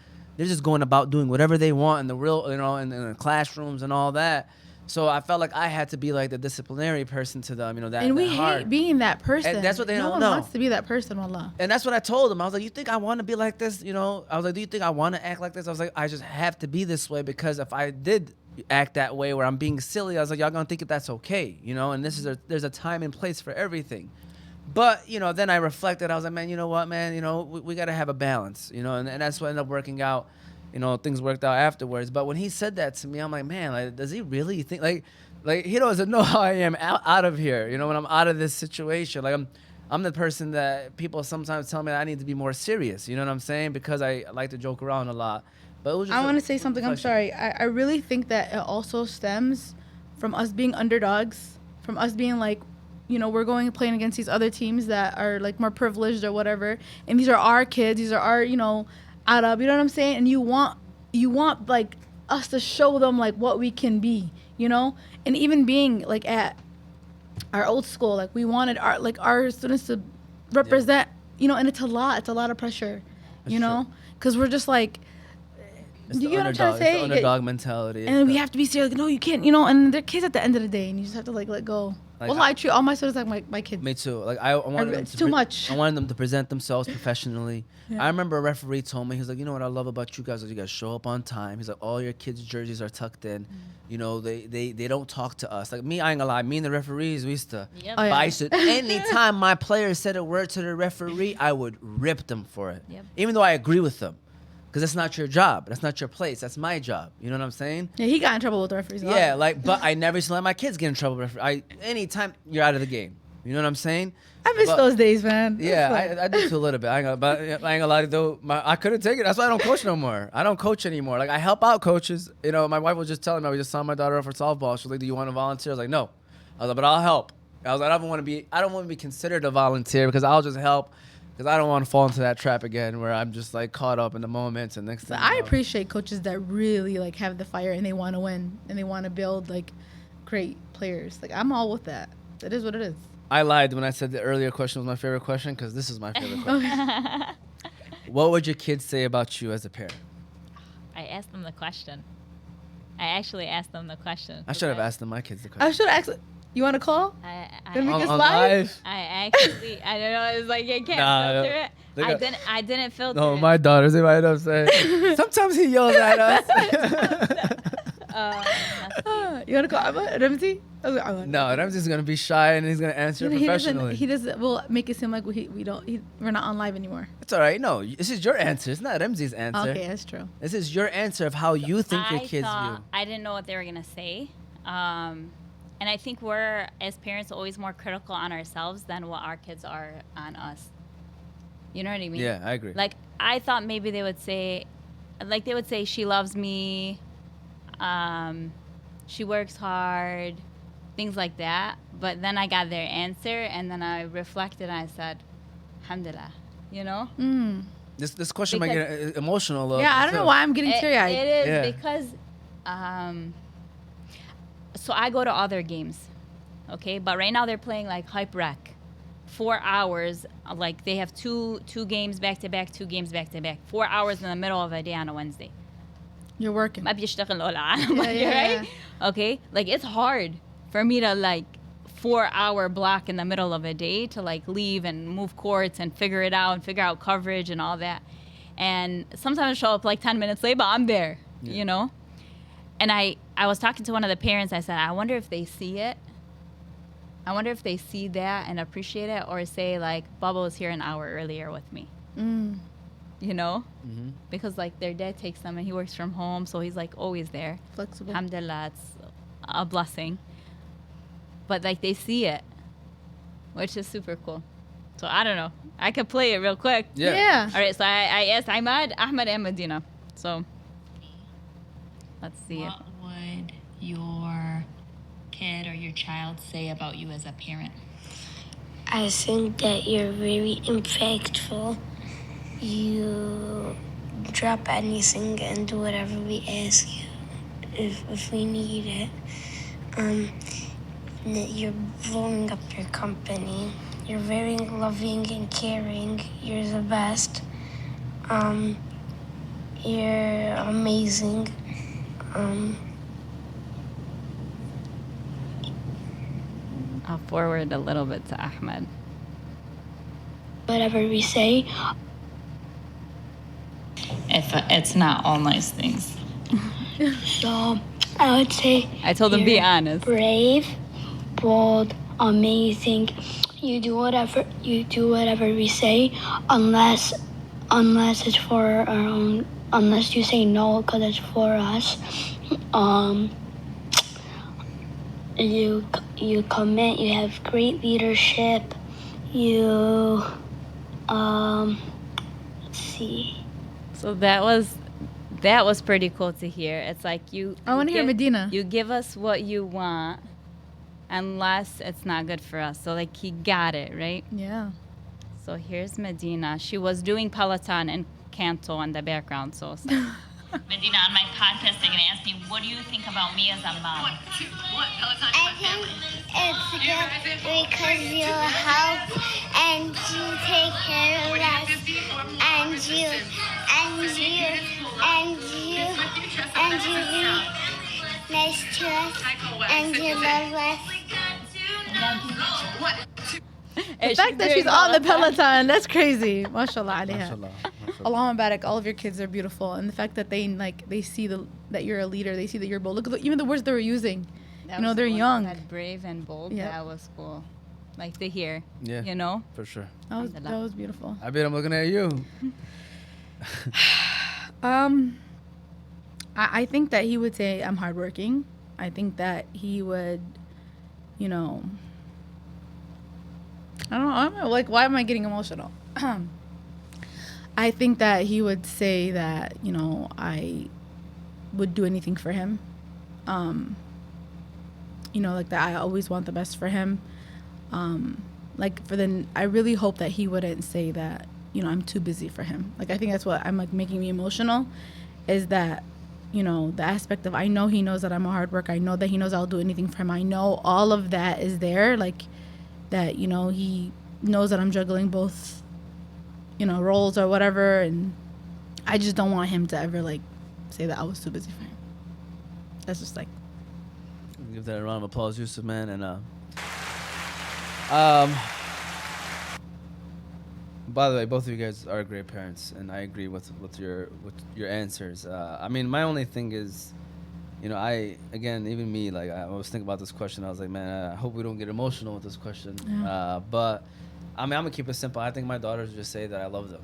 going about doing whatever they want in the real, in the classrooms and all that. So I felt like I had to be like the disciplinary person to them, And we hate being that person. And that's what they don't know. No one wants to be that person, wallah. And that's what I told them. I was like, you think I want to be like this? I was like, do you think I want to act like this? I was like, I just have to be this way because if I did act that way where I'm being silly, I was like, y'all gonna think that that's okay, and there's a time and place for everything. But, then I reflected. I was like, man, you know what, man? We got to have a balance, and that's what ended up working out. Things worked out afterwards. But when he said that to me, I'm like, man, like, does he really think like he doesn't know how I am out of here? When I'm out of this situation, like I'm the person that people sometimes tell me I need to be more serious. You know what I'm saying? Because I like to joke around a lot. But it was just I want to say something. I'm sorry. I really think that it also stems from us being underdogs, from us being like, we're going and playing against these other teams that are like more privileged or whatever, and these are our kids. These are our, Arab, you know what I'm saying? And you want like us to show them like what we can be, and even being like at our old school, like we wanted our students to represent, and it's a lot of pressure, because we're just like, you know what I'm trying to say? It's the underdog mentality. And we have to be serious. Like, no, you can't, and they're kids at the end of the day, and you just have to like let go. Like, Well, I treat all my students like my kids. me too. Like I wanted them It's to too much. I wanted them to present themselves professionally. Yeah. I remember a referee told me, he was like, you know what I love about you guys is you guys show up on time. He's like, all your kids' jerseys are tucked in. You know, they don't talk to us. Like me, I ain't gonna lie. Me and the referees, we used to Yep. Oh, yeah. buy shit. Anytime my players said a word to the referee, I would rip them for it. Yep. Even though I agree with them. Because that's not your job. That's not your place. That's my job. You know what I'm saying? Yeah, he got in trouble with the referees. a lot. Yeah, like, but I never used to let my kids get in trouble. Anytime you're out of the game. You know what I'm saying? I miss But- those days, man. Yeah, I do too a little bit. I ain't gonna lie to you, though. I couldn't take it. That's why I don't coach no more. I don't coach anymore. Like I help out coaches. You know, my wife was just telling me we just signed my daughter up for softball. She was like, "Do you want to volunteer?" I was like, "No." I was like, "But I'll help." I was like, I don't want to be considered a volunteer because I'll just help because I don't want to fall into that trap again where I'm just like caught up in the moments and next thing. But I you know. appreciate coaches that really like have the fire and they want to win and they want to build like great players. Like I'm all with that. It is what it is. I lied when I said the earlier question was my favorite question because this is my favorite question. What would your kids say about you as a parent? I asked them the question. I actually asked them the question. I should have asked them my kids the I question. should actually. You want to call? Then we I, can On slide? live? I actually, I don't know. It's like you can't Nah, filter no. it. They got- I didn't filter No, it. my daughters, they might have said. Sometimes he yells at us. You want to call Ramsey? No, Ramsey's gonna be shy and he's gonna answer professionally. He doesn't. We'll make it seem like we're not on live anymore. It's all right. No, this is your answer. It's not Ramsey's answer. Okay, that's true. This is your answer of how you think your I kids thought- view. I didn't know what they were gonna say, and I think we're as parents always more critical on ourselves than what our kids are on us. You know what I mean? Yeah, I agree. Like I thought maybe they would say, she loves me, she works hard, things like that. But then I got their answer, and then I reflected and I said, Alhamdulillah, you know? Mm. This question might get emotional a little. Yeah, I bit, don't know too. why I'm getting teary-eyed. It is Yeah. because, so I go to other games, okay? But right now they're playing like Hype Rec, 4 hours. Like they have two games back to back, 2 games back to back, 4 hours in the middle of a day on a Wednesday. You're working. ما بيشتغل ولا عالم, like, yeah. right? Okay, like it's hard for me to like 4-hour block in the middle of a day to like leave and move courts and figure it out and figure out coverage and all that. And sometimes I show up like 10 minutes late, but I'm there, you know? And I was talking to one of the parents. I said, I wonder if they see it. I wonder if they see that and appreciate it, or say like, Bubba was here an hour earlier with me, Mm. you know? Mhm. Because like their dad takes them and he works from home, so he's like always there. Flexible. Alhamdulillah, it's a blessing. But like they see it, which is super cool. So I don't know. I could play it real quick. Yeah. All right, so I asked Ahmad, Ahmed, and Medina. So let's see it. What would your kid or your child say about you as a parent? I think that you're very impactful. You drop anything and do whatever we ask you if we need it. That you're blowing up your company. You're very loving and caring. You're the best. You're amazing. I'll forward a little bit to Ahmed. Whatever we say, If it's not all nice things. so I would say I told him be you're honest. brave, bold, amazing. You do whatever we say, unless it's for our own. Unless you say no, because it's for us. You commit. You have great leadership. You let's see. So that was pretty cool to hear. It's like you. I want to hear Medina. You give us what you want, unless it's not good for us. So like he got it right. Yeah. So here's Medina. She was doing Peloton and Canto in the background. So Medina, on my podcast, they're gonna ask me, what do you think about me as a mom? I think it's good because you help and you take care of us and you be nice to us and you love us. The fact that she's on the Peloton, that's crazy. Mashallah alaiha. Mashallah. Allahumma barak, all of your kids are beautiful, and the fact that they see that you're a leader, they see that you're bold. Look at even the words they were using. That You know, was they're the one young. that said brave and bold. Yep. That was cool. Like to hear. Yeah. You know? For sure. That was beautiful. I bet I'm looking at you. I think that he would say I'm hardworking. I think that he would, you know, I don't know, like, why am I getting emotional? I think that he would say that, you know, I would do anything for him. You know, like that I always want the best for him. I really hope that he wouldn't say that, you know, I'm too busy for him. Like, I think that's what I'm like making me emotional, is that, you know, the aspect of, I know he knows that I'm a hard worker. I know that he knows I'll do anything for him. I know all of that is there. Like that, you know, he knows that I'm juggling both, you know, roles or whatever. And I just don't want him to ever like say that I was too busy for him. That's just like, Give that a round of applause, Yusuf, man. And by the way, both of you guys are great parents, and I agree with your answers. I mean, my only thing is, you know, even me, like, I was thinking about this question. I was like, man, I hope we don't get emotional with this question. Yeah. But I mean, I'm gonna keep it simple. I think my daughters just say that I love them.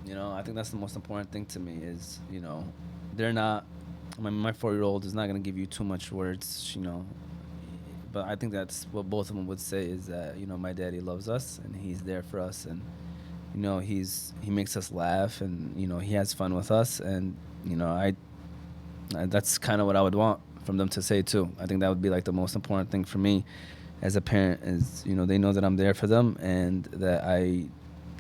You know, I think that's the most important thing to me. Is, you know, they're not. My 4-year-old is not gonna give you too much words, you know. But I think that's what both of them would say, is that, you know, my daddy loves us and he's there for us, and, you know, he makes us laugh, and, you know, he has fun with us, and, you know, that's kind of what I would want from them to say too. I think that would be like the most important thing for me as a parent, is, you know, they know that I'm there for them and that I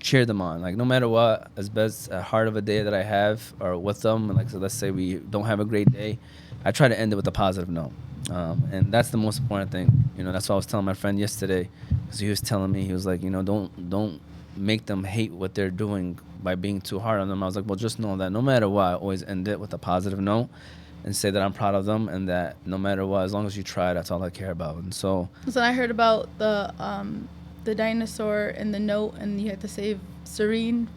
cheer them on. Like, no matter what, as hard of a day that I have or with them, like, so let's say we don't have a great day, I try to end it with a positive note. And that's the most important thing. You know, that's what I was telling my friend yesterday, because he was telling me, he was like, you know, don't make them hate what they're doing by being too hard on them. I was like, well, just know that no matter what, I always end it with a positive note and say that I'm proud of them, and that no matter what, as long as you try, that's all I care about. And so I heard about the dinosaur and the note, and you had to save Serene,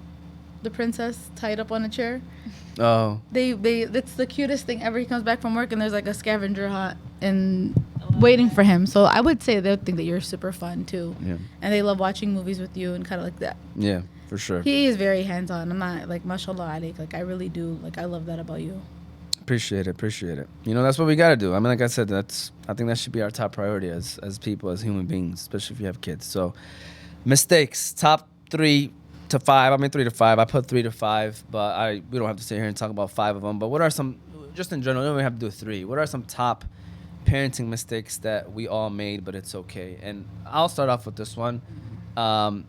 the princess, tied up on a chair. Oh. That's the cutest thing ever. He comes back from work and there's like a scavenger hunt and waiting for him. So I would say they would think that you're super fun too. Yeah. And they love watching movies with you and kind of like that. Yeah, for sure. He is very hands-on. I'm not like, mashallah alaik. Like, I really do. Like, I love that about you. Appreciate it. You know, that's what we got to do. I mean, like I said, I think that should be our top priority as people, as human beings, especially if you have kids. So, mistakes, top 3 to 5. I mean, 3 to 5. I put 3 to 5, but we don't have to sit here and talk about 5 of them. But what are some, just in general, we don't even have to do 3. What are some top parenting mistakes that we all made, but it's okay? And I'll start off with this one. I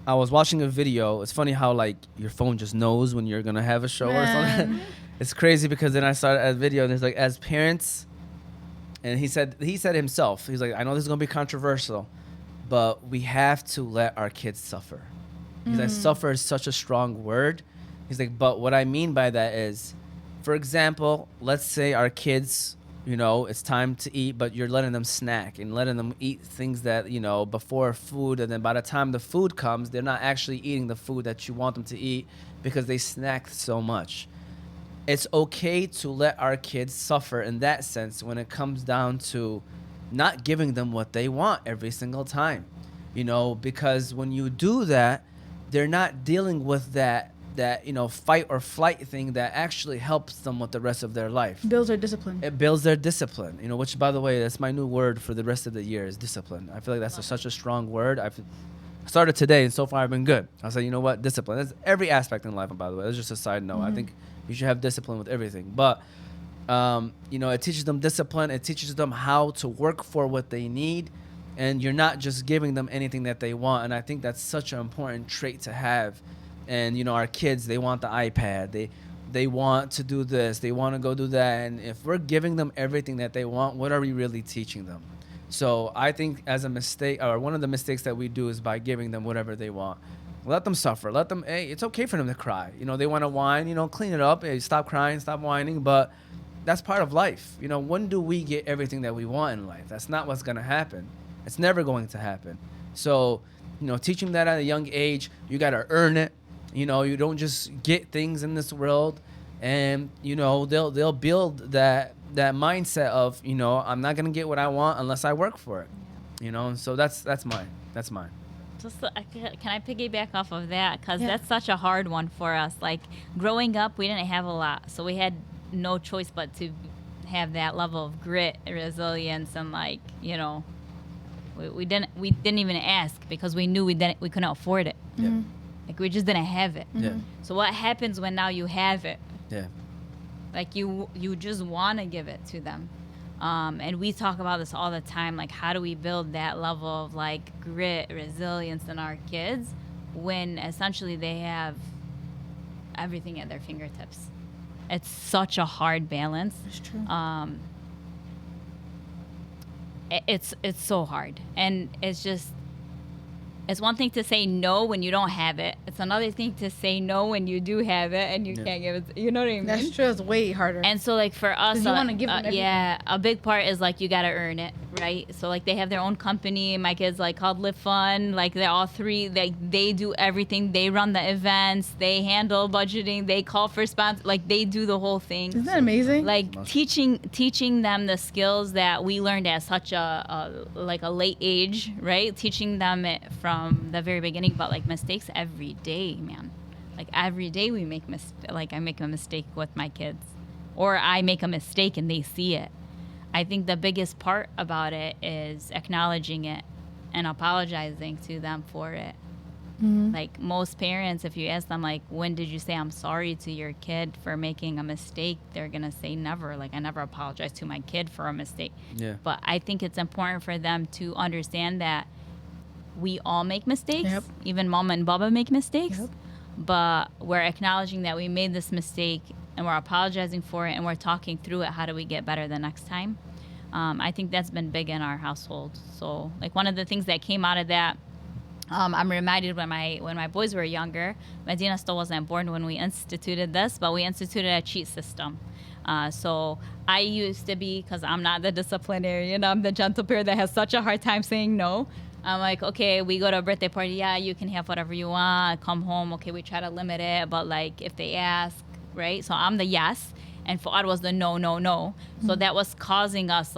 was watching a video. It's funny how, like, your phone just knows when you're going to have a show or something. It's crazy, because then I started a video, and there's like, as parents, and he said himself, he's like, I know this is going to be controversial, but we have to let our kids suffer. He's like, suffer is such a strong word. He's like, but what I mean by that is, for example, let's say our kids, you know, it's time to eat, but you're letting them snack and letting them eat things that, you know, before food, and then by the time the food comes, they're not actually eating the food that you want them to eat because they snacked so much. It's okay to let our kids suffer in that sense when it comes down to not giving them what they want every single time, you know, because when you do that, they're not dealing with that, you know, fight or flight thing that actually helps them with the rest of their life. Builds their discipline. It builds their discipline, you know, which, by the way, that's my new word for the rest of the year, is discipline. I feel like that's such a strong word. I've started today, and so far I've been good. I said, you know what, discipline. That's every aspect in life, by the way. That's just a side note. I think you should have discipline with everything. But, you know, it teaches them discipline. It teaches them how to work for what they need. And you're not just giving them anything that they want. And I think that's such an important trait to have. And, you know, our kids, they want the iPad. They want to do this. They want to go do that. And if we're giving them everything that they want, what are we really teaching them? So I think as a mistake, or one of the mistakes that we do, is by giving them whatever they want. Let them suffer. Let them, hey, it's okay for them to cry. You know, they want to whine, you know, clean it up. Hey, stop crying, stop whining. But that's part of life. You know, when do we get everything that we want in life? That's not what's going to happen. It's never going to happen. So, teach them that at a young age. You got to earn it. You don't just get things in this world. And, they'll build that mindset of, I'm not going to get what I want unless I work for it. So that's mine. That's mine. Just can I piggyback off of that? Because that's such a hard one for us. Like, growing up, we didn't have a lot. So we had no choice but to have that level of grit, resilience, and we didn't even ask because we knew we couldn't afford it. Yeah. Like, we just didn't have it. Yeah. So what happens when now you have it? Yeah. Like, you just want to give it to them. And we talk about this all the time. Like, how do we build that level of grit, resilience in our kids when essentially they have everything at their fingertips? It's such a hard balance. It's true. It's so hard, and it's one thing to say no when you don't have it. It's another thing to say no when you do have it and you can't give it. You know what I mean? That's true. It's way harder. And so, for us, you want to give them everything. a big part is you got to earn it, right? So they have their own company. My kids called Live Fun. They're all three. They do everything. They run the events. They handle budgeting. They call for sponsors. They do the whole thing. Isn't that amazing? Teaching them the skills that we learned at such a late age, right? Teaching them it from the very beginning, but mistakes every day, man. Every day we make I make a mistake with my kids, or I make a mistake and they see it. I think the biggest part about it is acknowledging it and apologizing to them for it. Mm-hmm. Most parents, if you ask them when did you say I'm sorry to your kid for making a mistake, they're gonna say never. I never apologize to my kid for a mistake. Yeah. But I think it's important for them to understand that we all make mistakes. Yep. Even Mama and Baba make mistakes. Yep. But we're acknowledging that we made this mistake and we're apologizing for it and we're talking through it. How do we get better the next time? I think that's been big in our household. So one of the things that came out of that, I'm reminded when my boys were younger. Medina still wasn't born when we instituted this, but we instituted a cheat system. So I used to be, because I'm not the disciplinarian, I'm the gentle parent that has such a hard time saying no. I'm okay, we go to a birthday party, you can have whatever you want, come home, okay, we try to limit it, but if they ask, right? So I'm the yes, and Fuad was the no. Mm-hmm. So that was causing us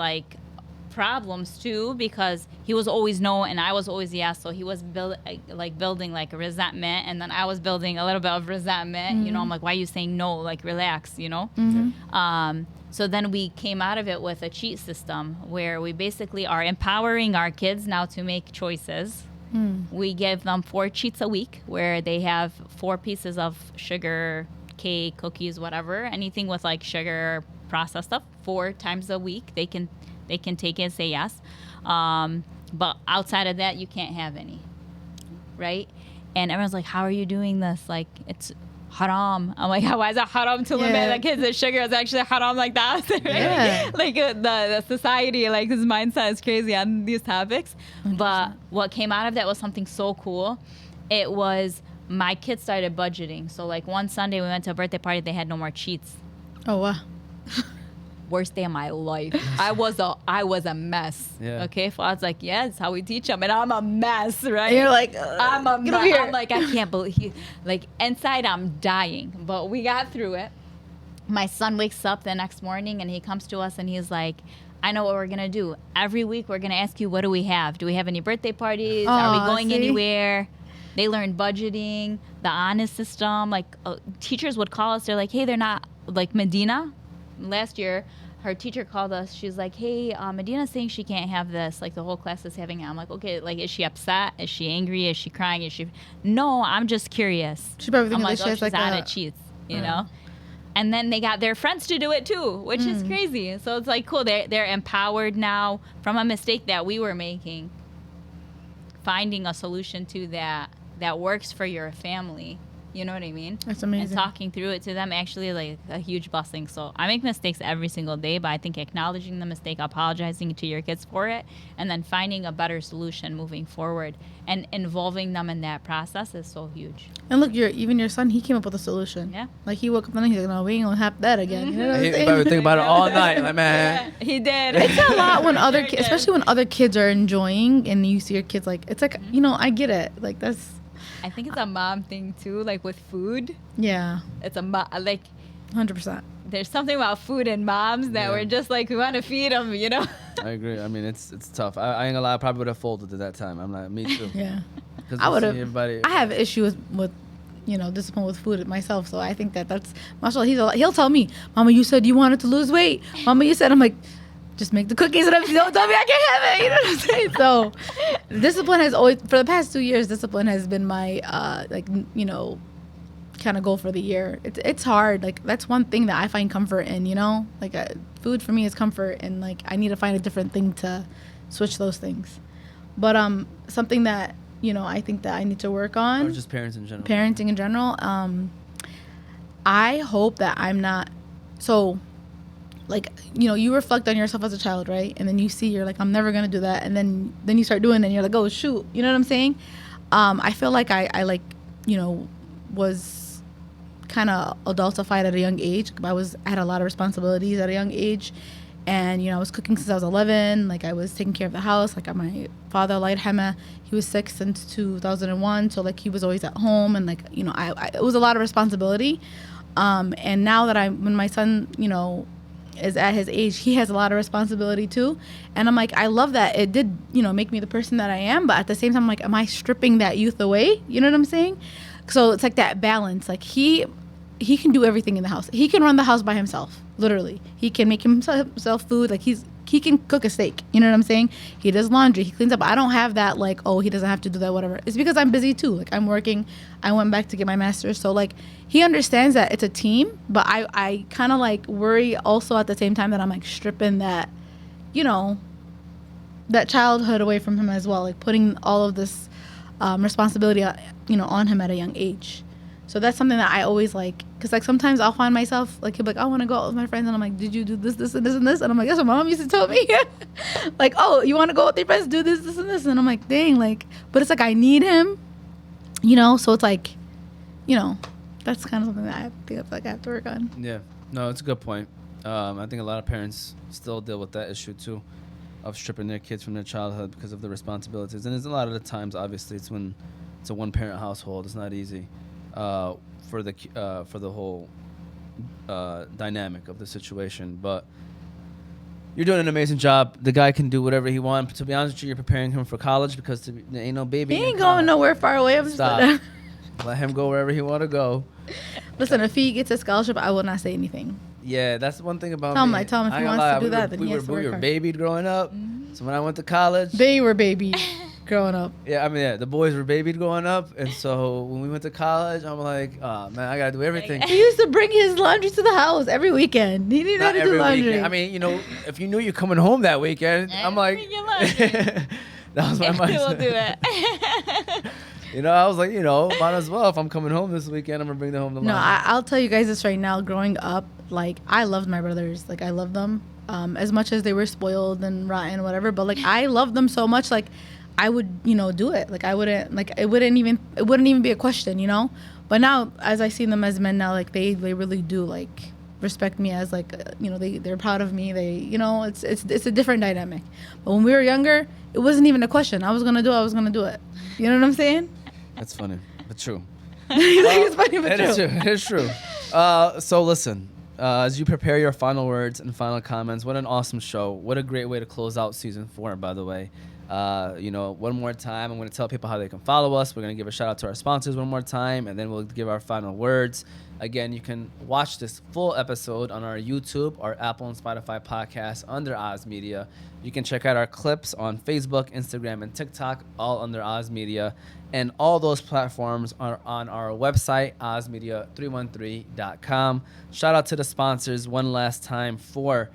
problems too, because he was always no and I was always yes. So he was building a resentment, and then I was building a little bit of resentment. Mm-hmm. I'm why are you saying no? Relax, Mm-hmm. So then we came out of it with a cheat system where we basically are empowering our kids now to make choices. We give them 4 cheats a week where they have 4 pieces of sugar, cake, cookies, whatever, anything with sugar, processed stuff, 4 times a week. They can take it and say yes. But outside of that, you can't have any, right? And everyone's how are you doing this? It's haram. I'm why is it haram to limit the kids that sugar is actually haram like that? Right? Yeah. The society, this mindset is crazy on these topics. 100%. But what came out of that was something so cool. It was my kids started budgeting. So one Sunday we went to a birthday party, they had no more cheats. Oh, wow. Worst day of my life. I was a mess. Yeah. Okay. Fuad's yeah, it's how we teach them, and I'm a mess, right? And you're I'm a get mess. over here. I'm I can't believe. Inside, I'm dying, but we got through it. My son wakes up the next morning and he comes to us and he's I know what we're gonna do. Every week we're gonna ask you, what do we have? Do we have any birthday parties? Are we going anywhere? They learned budgeting, the honest system. Teachers would call us. They're hey, they're not Medina. Last year, her teacher called us. She's hey, Medina's saying she can't have this. The whole class is having it. I'm okay, is she upset? Is she angry? Is she crying? Is she... No, I'm just curious. She probably thinking she's out of cheats, you know? And then they got their friends to do it too, which is crazy. So it's cool. They're empowered now from a mistake that we were making. Finding a solution to that works for your family You know what I mean? That's amazing. And talking through it to them actually like a huge blessing. So I make mistakes every single day, but I think acknowledging the mistake, apologizing to your kids for it, and then finding a better solution moving forward and involving them in that process is so huge. And look, even your son, he came up with a solution. Yeah. Like he woke up and he's like, no, we ain't gonna have that again. You know what I'm He saying? probably think about it all night. Like, man. He did. It's a lot when other Sure kids, did. especially when other kids are enjoying and you see your kids like, it's like, you know, I get it. Like that's, I think it's a mom thing too, like with food. yeah, It's a like 100%. there's something about food and moms that Yeah. we're just like we want to feed them, you know. I agree. I mean, it's tough. I ain't gonna lie. I probably would have folded at that time. I'm like, me too. Yeah. 'Cause I you would've- see everybody. I have issues with you know, discipline with food myself. So I think that's, mashallah, he'll tell me, Mama, you said you wanted to lose weight. Mama, you said, I'm like, just make the cookies and don't tell me I can't have it. You know what I'm saying? So discipline has always, for the past 2 years, discipline has been my, you know, kind of goal for the year. It's hard. Like, that's one thing that I find comfort in, you know? Like, food for me is comfort, and, like, I need to find a different thing to switch those things. But something that, you know, I think that I need to work on. Or just parents in general. Parenting in general. I hope that I'm not, so, like, you know, you reflect on yourself as a child, right? And then you see, you're like, I'm never going to do that. And then you start doing it, and you're like, oh, shoot. You know what I'm saying? I feel like I like, you know, was kind of adultified at a young age. I had a lot of responsibilities at a young age. And, you know, I was cooking since I was 11. Like, I was taking care of the house. Like, my father, Allah yarhamah, he was sick since 2001. So, like, he was always at home. And, like, you know, it was a lot of responsibility. And now that when my son, you know, is at his age, he has a lot of responsibility too. And I'm like, I love that. It did, you know, make me the person that I am. But at the same time, I'm like, am I stripping that youth away? You know what I'm saying? So it's like that balance. Like, he can do everything in the house. He can run the house by himself, literally. He can make himself food. Like, he can cook a steak. You know what I'm saying? He does laundry. He cleans up. I don't have that, like, oh, he doesn't have to do that, whatever. It's because I'm busy too. Like, I'm working. I went back to get my master's. So, like, he understands that it's a team. But I kind of, like, worry also at the same time that I'm, like, stripping that, you know, that childhood away from him as well. Like, putting all of this responsibility, you know, on him at a young age. So that's something that I always like, because, like, sometimes I'll find myself, like, he'll be like, I want to go out with my friends, and I'm like, did you do this, this, and this, and this? And I'm like, that's what my mom used to tell me. Like, oh, you want to go with your friends, do this, this, and this? And I'm like, dang, like, but it's like, I need him, you know? So it's like, you know, that's kind of something that I feel like I have to work on. Yeah. No, it's a good point. I think a lot of parents still deal with that issue too, of stripping their kids from their childhood because of the responsibilities. And there's a lot of the times, obviously, it's when it's a one-parent household. It's not easy for the whole dynamic of the situation. But you're doing an amazing job. The guy can do whatever he wants. To be honest with you, you're preparing him for college because there ain't no baby. He in ain't college. going nowhere far away. I'm just Stop. Let him go wherever he want to go. Listen, if he gets a scholarship, I will not say anything. Yeah, that's one thing about Tell him, me. like, tell him if I he ain't wants gonna to do lie, that, then he has to we work were hard. babied growing up. So when I went to college, They were baby growing up. yeah, I mean, yeah, the boys were babied growing up, and so when we went to college, I'm like, oh man, I gotta do everything. He used to bring his laundry to the house every weekend. He didn't know how Not to do every laundry. weekend. I mean, you know, if you knew you're coming home that weekend, I'm like, bring your laundry. that was my We'll mindset. do it. You know, I was like, you know, might as well. If I'm coming home this weekend, I'm gonna bring them home the No, laundry. I'll tell you guys this right now. Growing up, like, I loved my brothers. Like, I loved them as much as they were spoiled and rotten, whatever. But, like, I loved them so much. Like, I would, you know, do it. Like, I wouldn't, like, it wouldn't even be a question, you know. But now, as I see them as men now, like, they really do, like, respect me as, like, you know, they're proud of me. They, you know, it's a different dynamic. But when we were younger, it wasn't even a question. I was gonna do it. You know what I'm saying? That's funny, but true. You think it's funny, but It is true. true. It is true. So listen, as you prepare your final words and final comments, what an awesome show. What a great way to close out season 4, by the way. You know, one more time, I'm going to tell people how they can follow us. We're going to give a shout out to our sponsors one more time, and then we'll give our final words. Again, you can watch this full episode on our YouTube or Apple and Spotify podcast under Oz Media. You can check out our clips on Facebook, Instagram, and TikTok, all under Oz Media. And all those platforms are on our website, ozmedia313.com. Shout out to the sponsors one last time for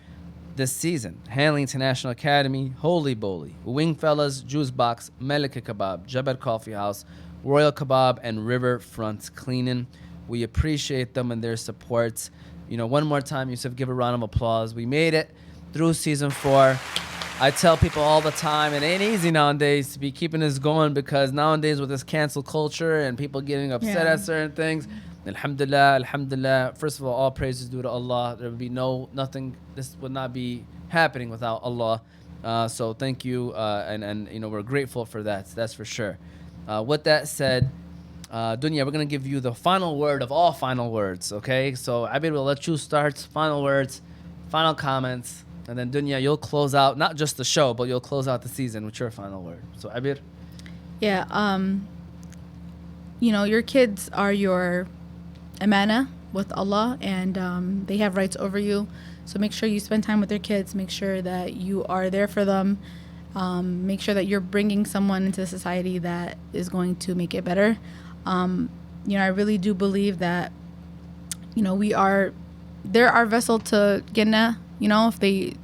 this season: Hanley International Academy, Holy Bowly, Wing Fellas, Juice Box, Melika Kebab, Jabed Coffee House, Royal Kebab, and Riverfront Cleaning. We appreciate them and their support. One more time, Yusuf, give a round of applause. We made it through season 4. I tell people all the time, it ain't easy nowadays to be keeping this going, because nowadays with this cancel culture and people getting upset at certain things, alhamdulillah, first of all praises due to Allah. There would be nothing, this would not be happening without Allah. So thank you, and we're grateful for that. That's for sure. With that said, Dewnya, we're gonna give you the final word of all final words. Okay, so Abir will let you start. Final words, final comments. And then Dewnya, you'll close out not just the show, but you'll close out the season with your final word. So Abir. Yeah, your kids are your amana with Allah, and they have rights over you. So make sure you spend time with your kids. Make sure that you are there for them. Make sure that you're bringing someone into society that is going to make it better. I really do believe that, they're our vessel to Jannah. If they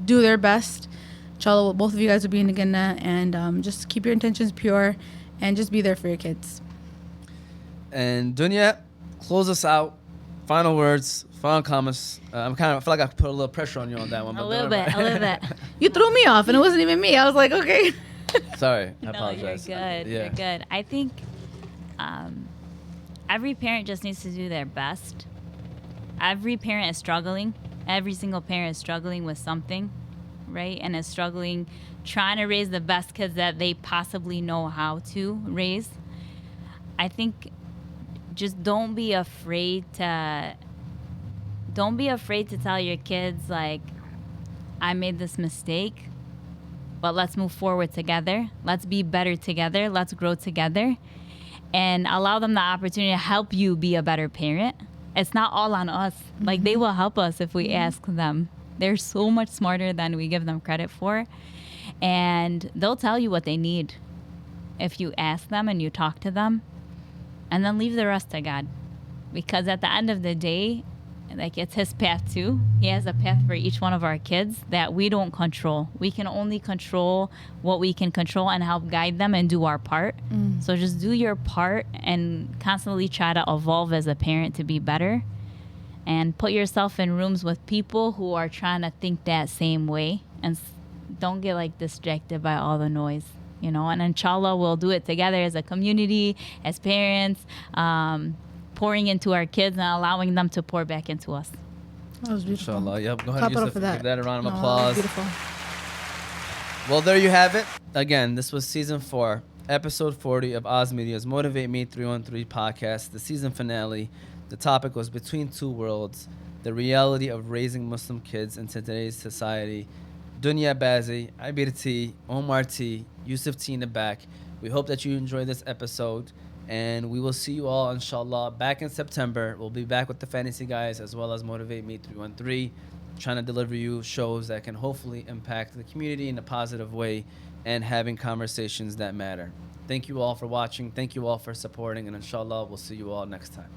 do their best, inshallah, both of you guys will be in the Jannah, and just keep your intentions pure and just be there for your kids. And Dewnya, close us out. Final words, final comments. I feel like I put a little pressure on you on that one. A little bit. You threw me off, and it wasn't even me. I was like, okay. Sorry, I No, apologize. you're good. Yeah. You're good. I think every parent just needs to do their best. Every parent is struggling. Every single parent is struggling with something, right? And is struggling trying to raise the best kids that they possibly know how to raise. I think just don't be afraid to tell your kids, like, I made this mistake, but let's move forward together. Let's be better together. Let's grow together, and allow them the opportunity to help you be a better parent. It's not all on us. Mm-hmm. Like, they will help us if we ask them. They're so much smarter than we give them credit for. And they'll tell you what they need if you ask them and you talk to them. And then leave the rest to God. Because at the end of the day, like, it's his path too. He has a path for each one of our kids that we don't control. We can only control what we can control and help guide them and do our part. So just do your part and constantly try to evolve as a parent to be better. And put yourself in rooms with people who are trying to think that same way. And don't get, like, distracted by all the noise. And inshallah, we'll do it together as a community, as parents, pouring into our kids and allowing them to pour back into us. That was beautiful. Inshallah. Yep. Go ahead, Clap it up Yusuf. for that. Give that a round of No, applause. beautiful. Well, there you have it. Again, this was season 4, episode 40 of Oz Media's Motivate Me 313 podcast, the season finale. The topic was Between Two Worlds, the reality of raising Muslim kids in today's society. Dewnya, Bazzi, Abir T, Omar T, Yusuf T in the back. We hope that you enjoyed this episode, and we will see you all, inshallah, back in September. We'll be back with the Fantasy Guys as well as Motivate Me 313, trying to deliver you shows that can hopefully impact the community in a positive way and having conversations that matter. Thank you all for watching. Thank you all for supporting, and inshallah, we'll see you all next time.